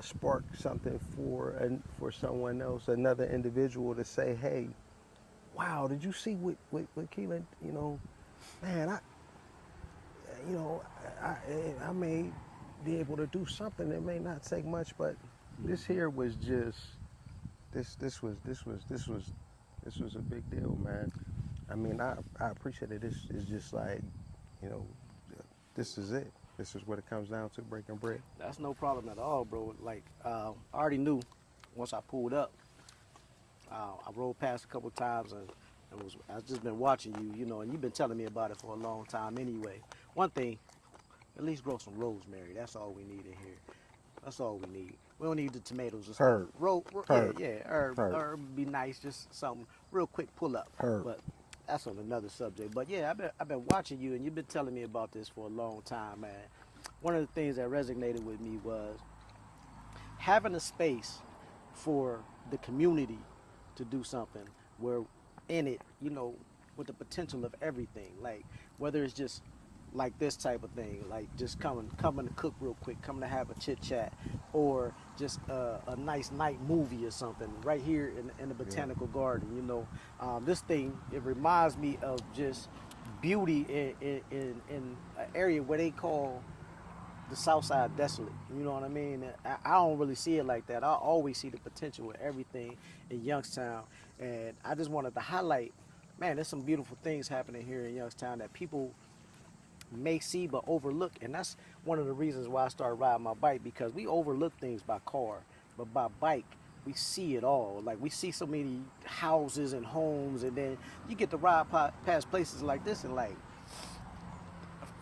spark something for someone else, another individual, to say, hey, wow, did you see what Keelan, you know, man, I may be able to do something. It may not take much, but this here was just this was a big deal, man. I mean, I appreciate it. This is just like, you know, this is it. This is what it comes down to, breaking bread. that's no problem at all, bro. Like, I already knew once I pulled up. I rolled past a couple times and I've just been watching you, you know, and you've been telling me about it for a long time anyway. One thing, at least grow some rosemary. That's all we need in here. That's all we need. We don't need the tomatoes. Just Herb. Herb. Yeah, herb. Herb. Herb would be nice. Just something real quick pull up. Herb. But that's on another subject. But yeah, I've been watching you, and you've been telling me about this for a long time, man. One of the things that resonated with me was having a space for the community to do something where in it, you know, with the potential of everything, like whether it's just like this type of thing, like just coming to cook real quick, coming to have a chit chat, or just a nice night movie or something right here in the botanical garden. You know, this thing, it reminds me of just beauty in an area where they call the South Side desolate. You know what I mean? I don't really see it like that. I always see the potential with everything in Youngstown, and I just wanted to highlight, man, there's some beautiful things happening here in Youngstown that people may see but overlook, and that's one of the reasons why I started riding my bike, because we overlook things by car, but by bike we see it all. Like, we see so many houses and homes, and then you get to ride past places like this and, like,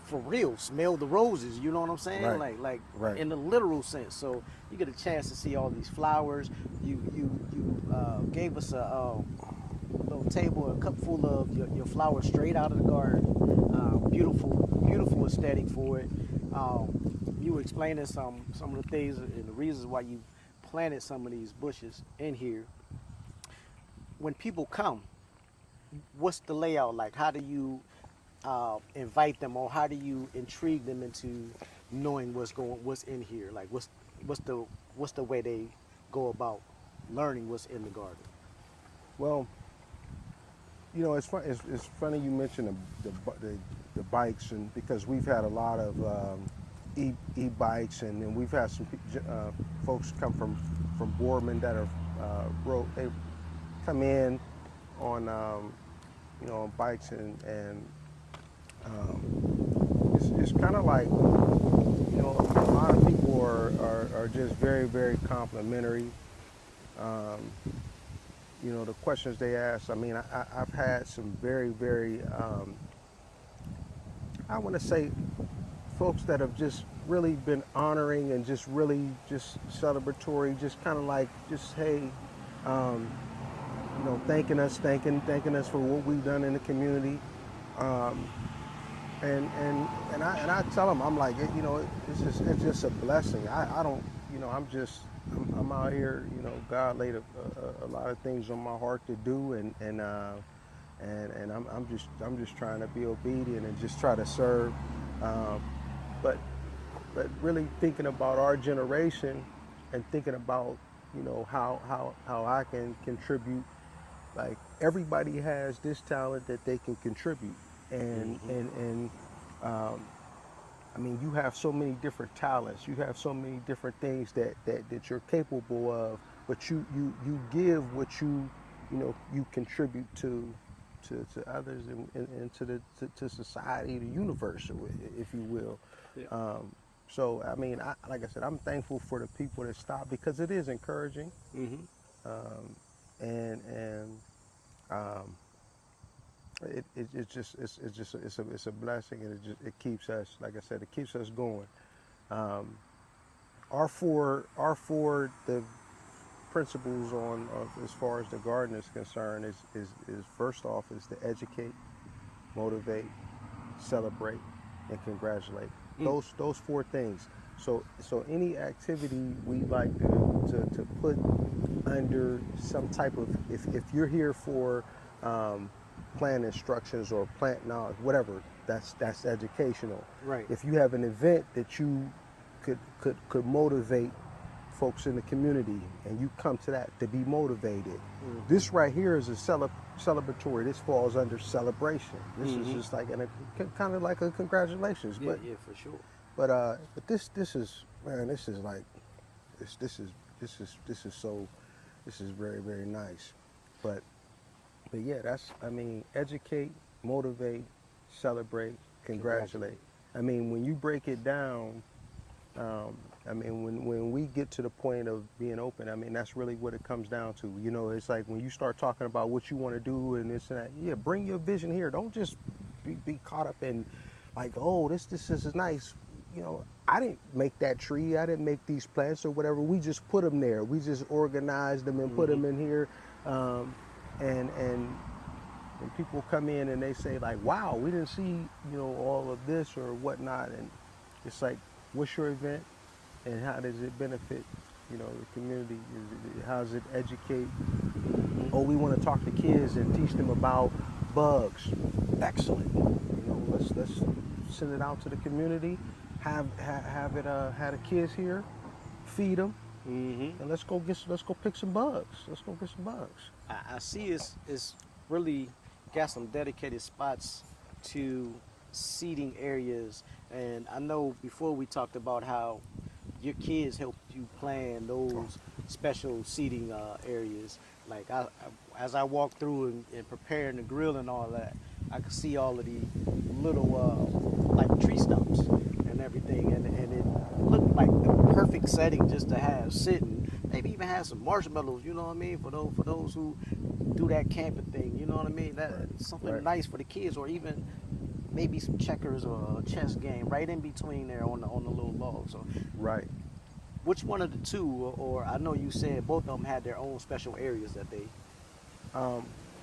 for real, smell the roses. You know what I'm saying? Right. Like Right. in the literal sense. So you get a chance to see all these flowers. You gave us a little table, a cup full of your flowers straight out of the garden. Beautiful aesthetic for it. You were explaining some of the things and the reasons why you planted some of these bushes in here. When people come, what's the layout like? How do you invite them, or how do you intrigue them into knowing what's in here? Like, what's the way they go about learning what's in the garden? Well, you know, it's funny you mentioned the bikes, and because we've had a lot of e-bikes, and we've had some folks come from Boardman that are they come in on you know, on bikes, and it's kind of like, you know, a lot of people are just very, very complimentary. You know, the questions they ask, I mean, I've had some very, very, I want to say, folks that have just really been honoring and just really just celebratory, just kind of like, just, hey, you know, thanking us for what we've done in the community. And I tell them, I'm like, you know, it's just a blessing. I don't, you know, I'm out here, you know, God laid a lot of things on my heart to do, and I'm just trying to be obedient and just try to serve, but really thinking about our generation and thinking about, you know, how I can contribute. Like, everybody has this talent that they can contribute, and I mean, you have so many different talents. You have so many different things that you're capable of, but you give what you know, you contribute to others, and to society, the universe, if you will. Yeah. So I mean, like I said, I'm thankful for the people that stop, because it is encouraging. And it's a blessing, and it keeps us, like I said, it keeps us going. Our four the principles on as far as the garden is concerned is first off is to educate, motivate, celebrate, and congratulate. Those four things. So any activity we like to put under some type of, if you're here for plant instructions or plant knowledge, whatever, that's educational. Right. If you have an event that you could motivate folks in the community, and you come to that to be motivated, this right here is a celebratory. This falls under celebration. This is just like kind of like a congratulations. Yeah, but yeah, for sure. but this is, man, this is like this is very, very nice. But yeah, that's, I mean, educate, motivate, celebrate, congratulate. I mean, when you break it down, I mean, when we get to the point of being open, I mean, that's really what it comes down to. You know, it's like when you start talking about what you want to do and this and that, yeah, bring your vision here. Don't just be caught up in, like, oh, this is nice. You know, I didn't make that tree. I didn't make these plants or whatever. We just put them there. We just organized them and put them in here. And when people come in and they say, like, wow, we didn't see, you know, all of this or whatnot. And it's like, what's your event, and how does it benefit, the community, how's it educate? Oh, we want to talk to kids and teach them about bugs. Excellent. Let's send it out to the community. Have the kids here, feed them, Mm-hmm. and let's go pick some bugs. Let's go get some bugs. I see it's really got some dedicated spots to seating areas, and I know before we talked about how your kids help you plan those special seating areas. Like as I walk through and preparing the grill and all that, I could see all of the little like tree stumps and everything, and it looked like the perfect setting just to have sitting. Maybe even have some marshmallows, you know what I mean, for those who do that camping thing, you know what I mean. That Right. something Right. nice for the kids, or even maybe some checkers or a chess game right in between there on the little log. So Right. which one of the two, or I know you said both of them had their own special areas that they.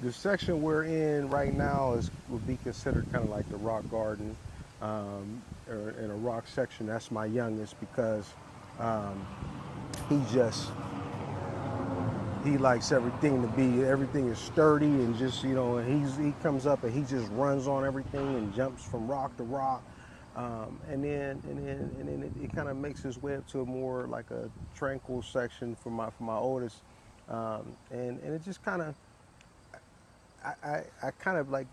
The section we're in right now would be considered kind of like the rock garden, or in a rock section. That's my youngest because um, he just he likes everything is sturdy and just and he comes up and he just runs on everything and jumps from rock to rock. And then it kind of makes its way up to a more like a tranquil section for my oldest, and it just kind of I kind of like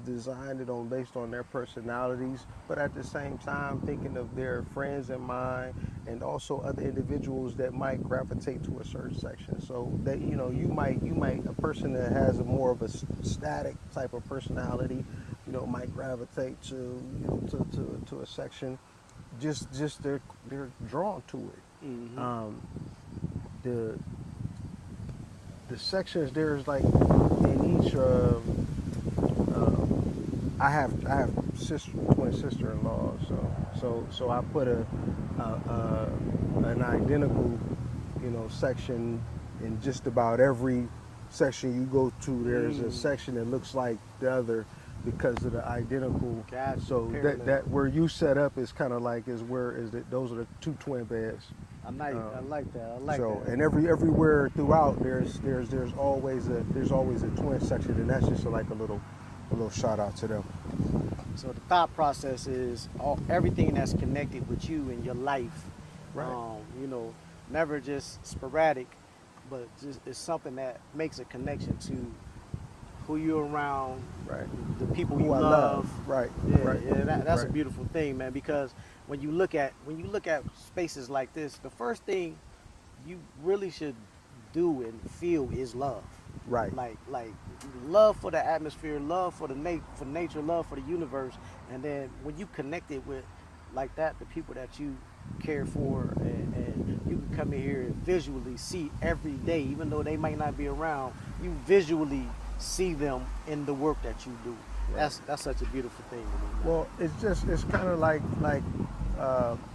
designed it on based on their personalities, but at the same time thinking of their friends in mind and also other individuals that might gravitate to a certain section. So that you might a person that has a more of a static type of personality, might gravitate to a section. Just they're drawn to it. Mm-hmm. The sections there's like in each. I have twin sister-in-laws, so I put an identical section in just about every section you go to. There's a section that looks like the other because of the identical. Gotcha. So that where you set up is kind of like those are the two twin beds. I like that. I like So that. and everywhere throughout there's always a twin section, and that's just like a little shout out to them. So the thought process is everything that's connected with you in your life. Right. Never just sporadic, but just it's something that makes a connection to who you're around, Right. the people Who you I love. Right. Yeah, Right. yeah, that's a Right. beautiful thing, man. Because when you look at spaces like this, the first thing you really should do and feel is love. Right. Like love for the atmosphere, love for for nature, love for the universe, and then when you connect it with like that, the people that you care for, and you can come in here and visually see every day, even though they might not be around, you visually see them in the work that you do. Right. That's such a beautiful thing to me. Well, it's kind of like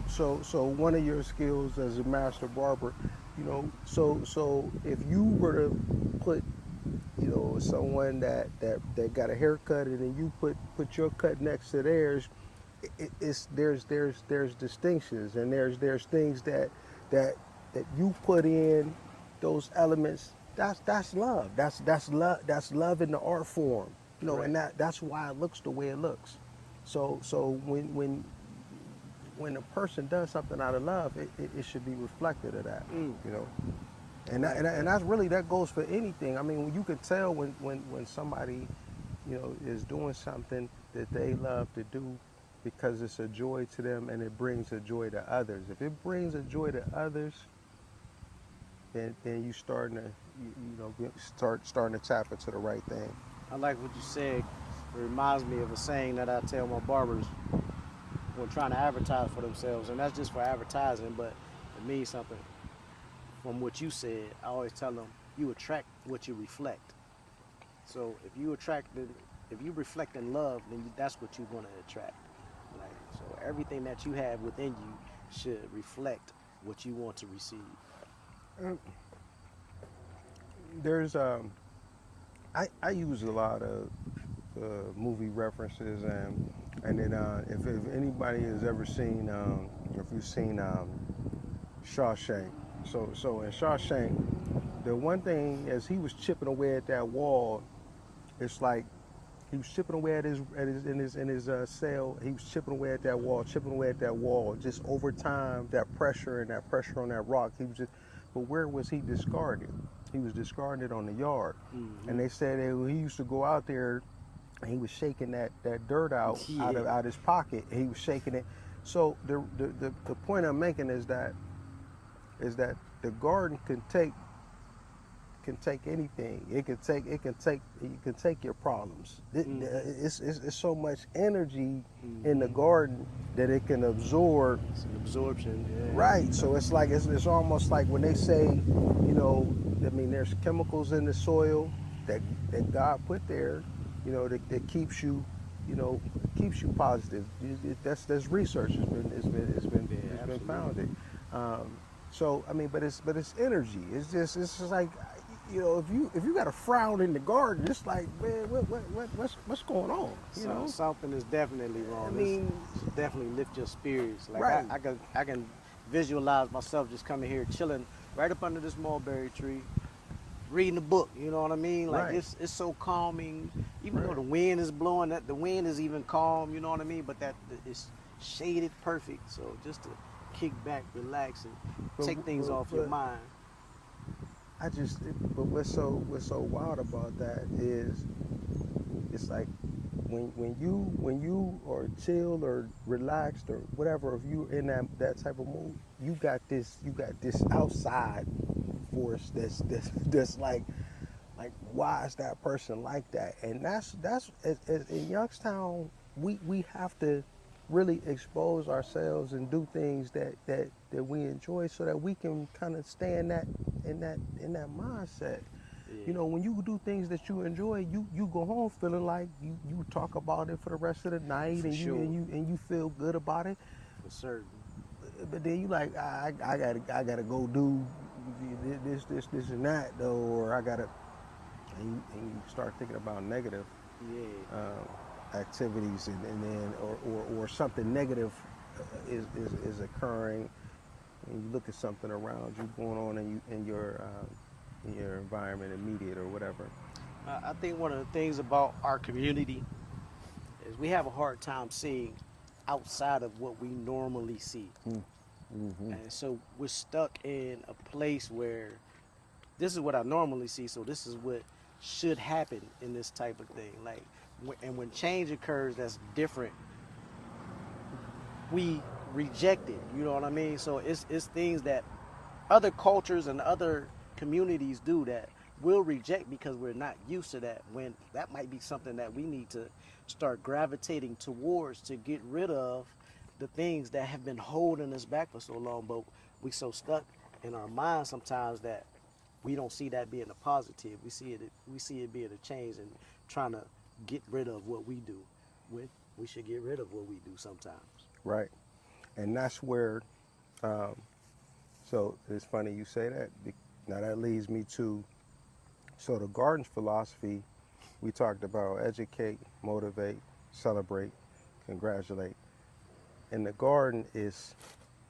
so one of your skills as a master barber, so if you were to put someone that got a haircut and then you put your cut next to theirs, there's distinctions, and there's things that you put in those elements. That's love. That's love in the art form. Right. And that's why it looks the way it looks. So when a person does something out of love, it should be reflected of that. And that's really, that goes for anything. I mean, you can tell when somebody is doing something that they love to do because it's a joy to them and it brings a joy to others. If it brings a joy to others, then you starting to tap into the right thing. I like what you said. It reminds me of a saying that I tell my barbers when trying to advertise for themselves, and that's just for advertising, but it means something. From what you said, I always tell them you attract what you reflect. So if you reflect in love, then that's what you're going to attract. Like, so everything that you have within you should reflect what you want to receive. There's I use a lot of movie references, and then if anybody has ever seen if you've seen Shawshank. So in Shawshank, the one thing as he was chipping away at that wall, it's like he was chipping away at his cell. He was chipping away at that wall, chipping away at that wall. Just over time, that pressure and that pressure on that rock. He was just, but where was he discarded? He was discarded on the yard. Mm-hmm. And they said that he used to go out there and he was shaking that dirt out Yeah. out his pocket. He was shaking it. So the point I'm making is that the garden can take anything. It can take your problems. It's so much energy in the garden that it can absorb. It's an absorption. Yeah. Right. So it's like it's almost like when they say, I mean, there's chemicals in the soil that God put there, that keeps you, keeps you positive. That's research. It's been founded. So I mean, but it's energy. It's just like, if you got a frown in the garden, it's like, man, what's going on? Something is definitely wrong. I mean, This definitely lift your spirits. Like right. I can visualize myself just coming here, chilling right up under this mulberry tree, reading a book. You know what I mean? Like Right. it's so calming. Even though Right. the wind is blowing, the wind is even calm. You know what I mean? But that it's shaded perfect. So just to kick back, relax, and take things off your mind. But what's so wild about that is, it's like when you are chilled or relaxed or whatever, if you in that type of mood, you got this outside force that's like why is that person like that? And that's in Youngstown, we have to really expose ourselves and do things that we enjoy, so that we can kind of stay in that mindset. Yeah. When you do things that you enjoy, you go home feeling like you talk about it for the rest of the night, For and sure. you feel good about it. For certain. But then you like, I gotta go do this and that though, or I gotta, and you start thinking about negative Yeah. activities, and then or something negative is occurring, and you look at something around you going on in your environment, immediate or whatever. I think one of the things about our community is we have a hard time seeing outside of what we normally see. Mm-hmm. And so we're stuck in a place where this is what I normally see, so this is what should happen in this type of thing. Like, and when change occurs that's different, we reject it. You know what I mean? So it's things that other cultures and other communities do that we'll reject because we're not used to that, when that might be something that we need to start gravitating towards to get rid of the things that have been holding us back for so long. But we so stuck in our minds sometimes that we don't see that being a positive. We see it being a change, and trying to get rid of what we do. We should get rid of what we do sometimes. Right. And that's where, so it's funny you say that. Now that leads me to, so the garden's philosophy, we talked about educate, motivate, celebrate, congratulate. And the garden is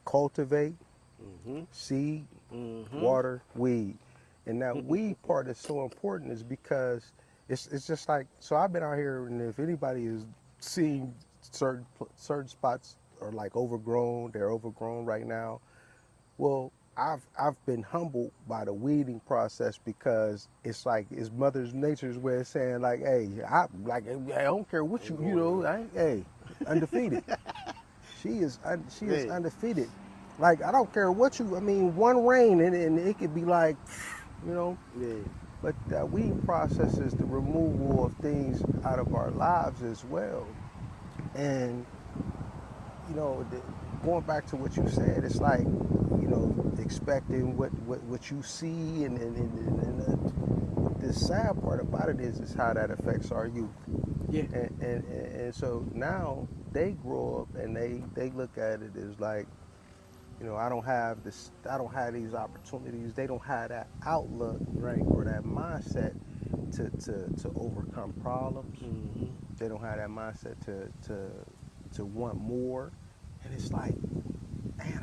cultivate, Mm-hmm. seed, Mm-hmm. water, weed. And that weed part is so important, is because it's just like, so I've been out here, and if anybody is seeing certain spots are like overgrown, they're overgrown right now. Well, I've been humbled by the weeding process, because it's like, it's Mother Nature's way of saying, like, hey, I don't care what hey, undefeated. She is undefeated. Like, I don't care what one rain and it could be like, Yeah. But that weeding process is the removal of things out of our lives as well. And going back to what you said, it's like, expecting what you see, and the sad part about it is how that affects our youth. Yeah. And so now they grow up and they look at it as like, I don't have these opportunities. They don't have that outlook, Right. or that mindset to overcome problems. Mm-hmm. They don't have that mindset to want more. And it's like, man,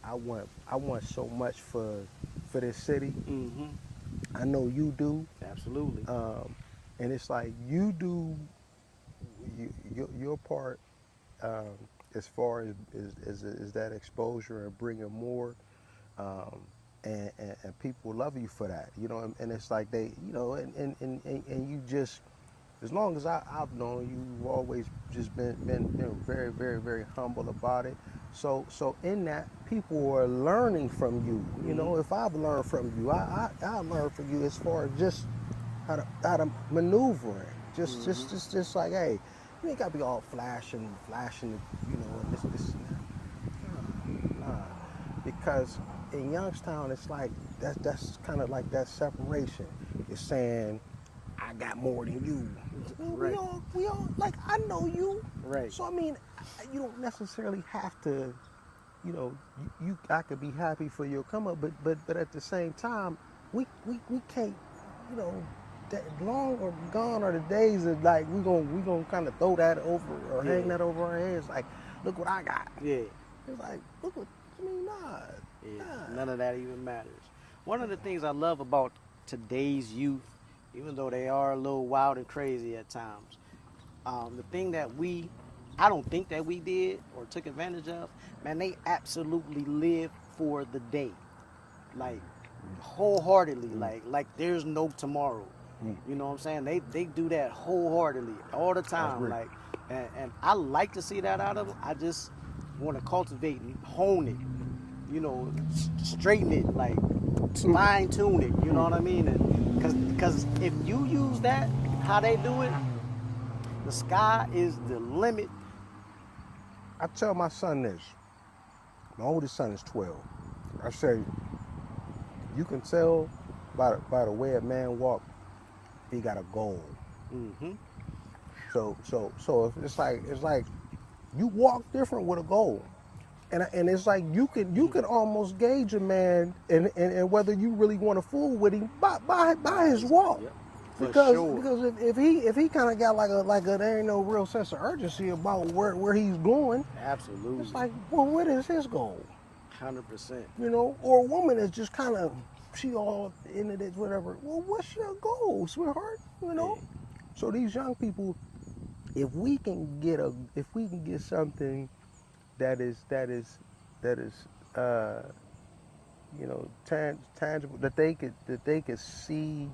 I want so much for this city. Mm-hmm. I know you do. Absolutely. And it's like you do your part, um, as far as is that exposure and bringing more, um, and people love you for that, you know, and it's like they, you know, and you just, as long as I've known you, you've always just been very, very, very humble about it. So in that, people are learning from you. You know, if I've learned from you, I learned from you as far as just how to maneuver it. Just like, hey, you ain't got to be all flashing, you know, and this and that. Nah, because in Youngstown, it's like that's kind of like that separation. It's saying, I got more than you. Well, Right. we all, like, I know you. Right. So I mean, you don't necessarily have to, you know, I could be happy for your come up, but at the same time, we can't, you know, that long or gone are the days of like we gonna kind of throw that over or hang that over our heads like, look what I got. Yeah. It's like, look what, I mean, nah. None of that even matters. One of the things I love about today's youth, even though they are a little wild and crazy at times, the thing that I don't think that we did or took advantage of, man, they absolutely live for the day, like wholeheartedly, like there's no tomorrow. You know what I'm saying? They do that wholeheartedly all the time, like, and I like to see that out of them. I just want to cultivate and hone it, you know, straighten it, like fine tune it. You know what I mean? Because if you use that, how they do it, the sky is the limit. I tell my son this. My oldest son is 12. I say, you can tell by the way a man walk, he got a goal. Mm-hmm. So it's like you walk different with a goal, and it's like you can almost gauge a man and whether you really want to fool with him by his walk. Yep. For Because sure. if he kind of got like a there ain't no real sense of urgency about where he's going, Absolutely. it's like, well, what is his goal? 100%. You know, or a woman is just kind of, she all into this, whatever. Well, what's your goal, sweetheart? You know. Yeah. So these young people, if we can get something that is you know, tangible, that they could see,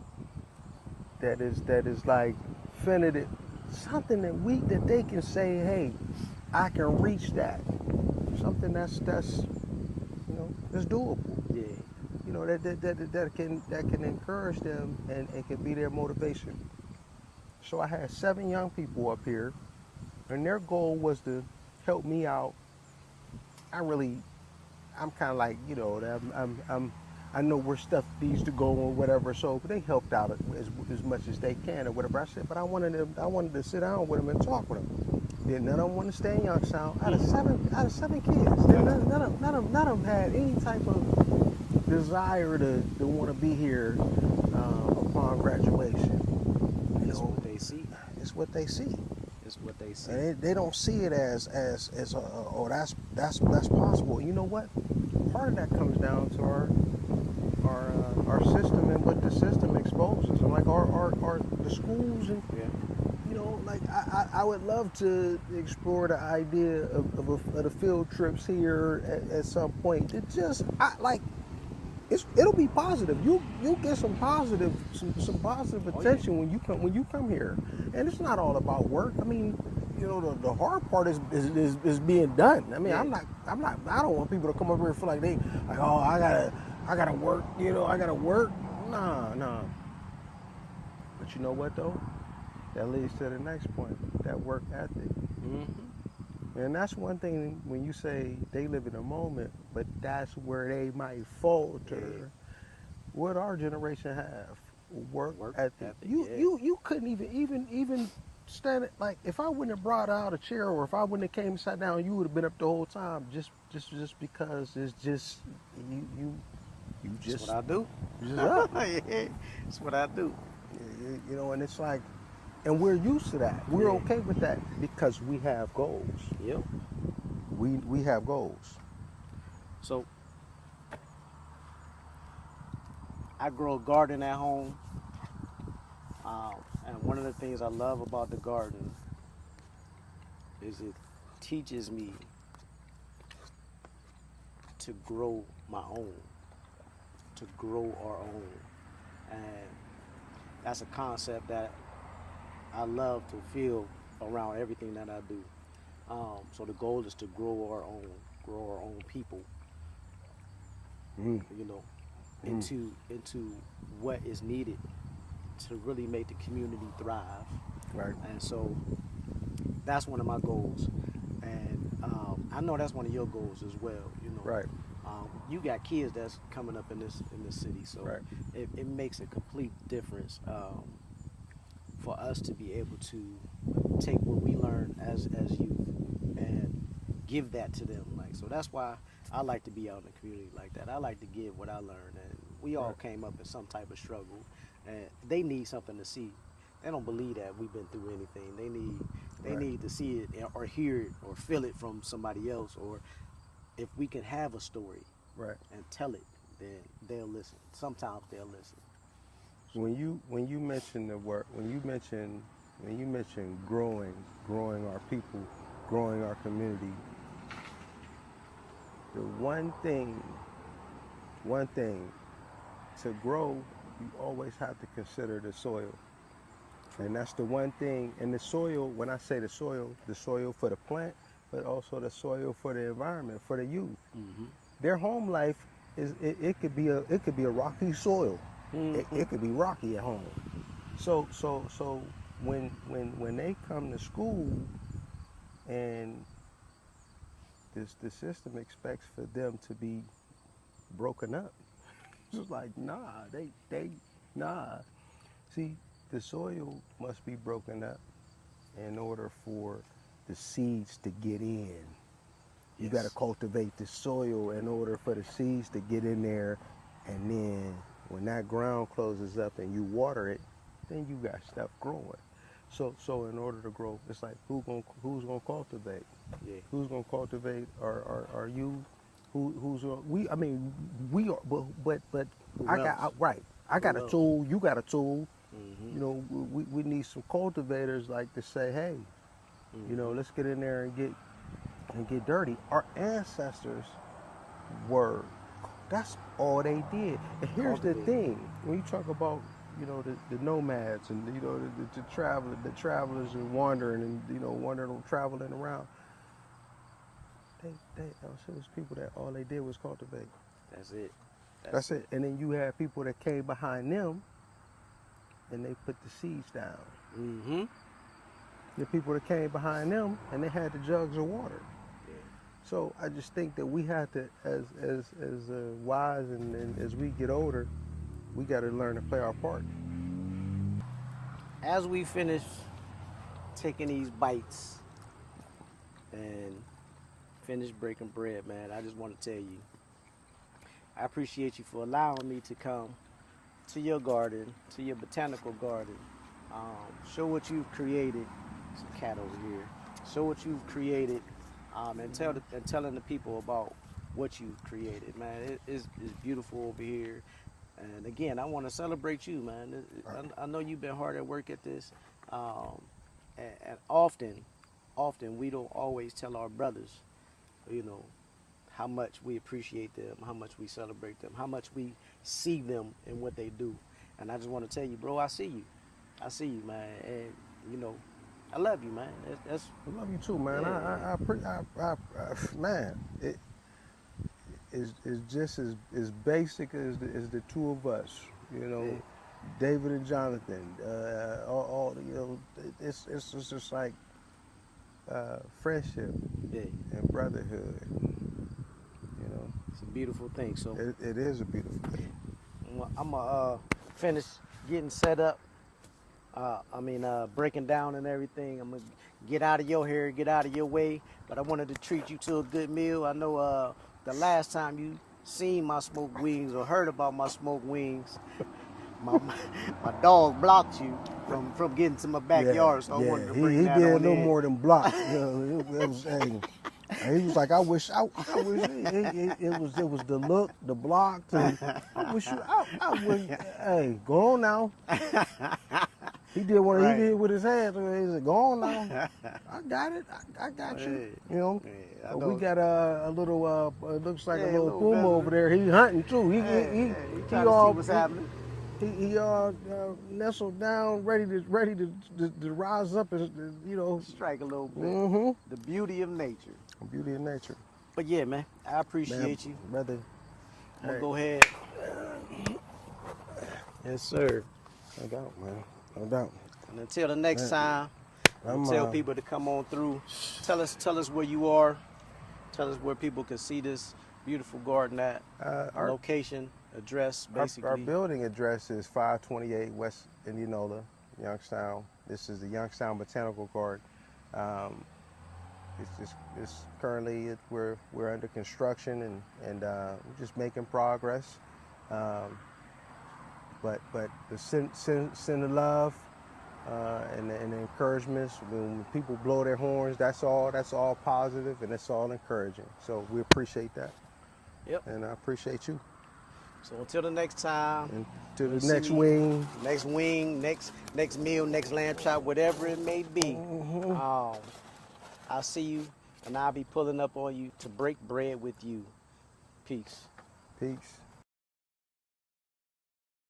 that is like definitive, something that they can say, hey, I can reach that. Something that's you know, that's doable. Yeah. You know, that can encourage them and it can be their motivation. So I had 7 young people up here, and their goal was to help me out. I'm kind of like, you know, I know where stuff needs to go or whatever. So they helped out as much as they can or whatever. I said, but I wanted to sit down with them and talk with them. Then none of them want to stay in Youngstown. Out of seven kids, none of them had any type of desire to want to be here upon graduation. It's what they see. It's what they see. It's what they see. And they don't see it as oh, that's possible. You know what? Part of that comes down to our system and what the system exposes, and like the schools, and you know, like I would love to explore the idea of the field trips here at some point. It just it'll be positive. You'll get some positive attention when you come here, and it's not all about work. I mean, you know, the hard part is being done. I mean, I don't want people to come up here and feel like oh, I gotta work. You know, I gotta work. Nah. But you know what though? That leads to the next point. That work ethic. Mm-hmm. And that's one thing when you say they live in a moment, but that's where they might falter. Yeah. What our generation have, work ethic. You couldn't even stand it. Like, if I wouldn't have brought out a chair, or if I wouldn't have came and sat down, you would have been up the whole time. Just because it's just you just. That's what I do. Just up. Yeah, that's what I do. You know, and it's like, and we're used to that. We're okay with that because we have goals. Yep. We have goals. So I grow a garden at home, and one of the things I love about the garden is it teaches me to grow my own, to grow our own, and that's a concept that I love to feel around everything that I do. So the goal is to grow our own people, Mm. you know, into what is needed to really make the community thrive. Right. And so that's one of my goals, and I know that's one of your goals as well. You know, Right. You got kids that's coming up in this city, so Right. it makes a complete difference for us to be able to take what we learn as youth and give that to them. Like, so that's why I like to be out in the community like that. I like to give what I learned, and we all Right. came up in some type of struggle, and they need something to see. They don't believe that we've been through anything. They Right. need to see it or hear it or feel it from somebody else. Or if we can have a story Right. and tell it, then they'll listen. Sometimes they'll listen. When you mention the word, when you mention growing our people, growing our community, the one thing to grow, you always have to consider the soil. And that's the one thing. And the soil, when I say the soil for the plant, but also the soil for the environment, for the youth. Mm-hmm. Their home life it could be a rocky soil. Mm-hmm. It could be rocky at home. So when they come to school and the system expects for them to be broken up. It's like, nah, nah. See, the soil must be broken up in order for the seeds to get in. You Yes. got to cultivate the soil in order for the seeds to get in there, and then when that ground closes up and you water it, then you got stuff growing. So in order to grow, it's like who's gonna cultivate? Yeah. Who's gonna cultivate our youth? Who's gonna, we? I mean, we are, but Who I got else? right. I got Who a else? tool. You got a tool. Mm-hmm. You know, we need some cultivators like to say, hey, you know, let's get in there and get dirty. Our ancestors were, that's all they did. And here's the Cultivate. thing, when you talk about, you know, the nomads and, you know, the travelers and wandering and, you know, traveling around, it was people that all they did was cultivate. That's it. That's it. And then you had people that came behind them and they put the seeds down. Mm-hmm. The people that came behind them and they had the jugs of water. Yeah. So I just think that we have to, as wise and as we get older, we got to learn to play our part. As we finish taking these bites and finish breaking bread, man, I just want to tell you, I appreciate you for allowing me to come to your garden, to your botanical garden, show what you've created. There's a cat over here. Show what you've created, and telling the people about what you've created, man. It's beautiful over here. And again, I want to celebrate you, man. I know you've been hard at work at this, and often we don't always tell our brothers, you know, how much we appreciate them, how much we celebrate them, how much we see them in what they do. And I just want to tell you, bro, I see you, man, and you know, I love you, man. That's I love you too, man. Yeah. Man, it's just as basic as the two of us, you know, Yeah. David and Jonathan. All you know, it's just like friendship yeah, and brotherhood. You know, it's a beautiful thing. So it is a beautiful thing. I'm gonna finish getting set up. Breaking down and everything. I'm gonna get out of your hair, get out of your way. But I wanted to treat you to a good meal. I know the last time you seen my smoked wings or heard about my smoked wings, my dog blocked you from getting to my backyard. So I wanted to bring he that did a on little in. more than block. You know, it was, hey, And he was like, I wish it was the look, the block. I wish I wish. Hey, go on now. He did what Right. he did with his hands. He said, "Go on now, I got it. I got you." You know. Yeah, I But know. we got a little. It looks like Yeah, a little little puma brother. over there. He hunting too. He trying to see what's happening. He nestled down, ready to rise up and Strike a little bit. Mm-hmm. The beauty of nature. Beauty of nature. But yeah, man, I appreciate you. brother. I'm gonna Hey. go ahead. Yes, sir. No doubt, man. No doubt. And until the next time, I'm, tell people to come on through. Tell us where you are. Tell us where people can see this beautiful garden at. Our Location, address, basically. Our building address is 528 West Indianola, Youngstown. This is the Youngstown Botanical Garden. It's currently we're under construction and we're just making progress. But the send the love and the encouragements. When people blow their horns, that's all positive and it's all encouraging. So we appreciate that. Yep. And I appreciate you. So until the next time. And to the See next me. wing. Next wing, next meal, next lamb chop, whatever it may be. I'll see you and I'll be pulling up on you to break bread with you. Peace. Peace.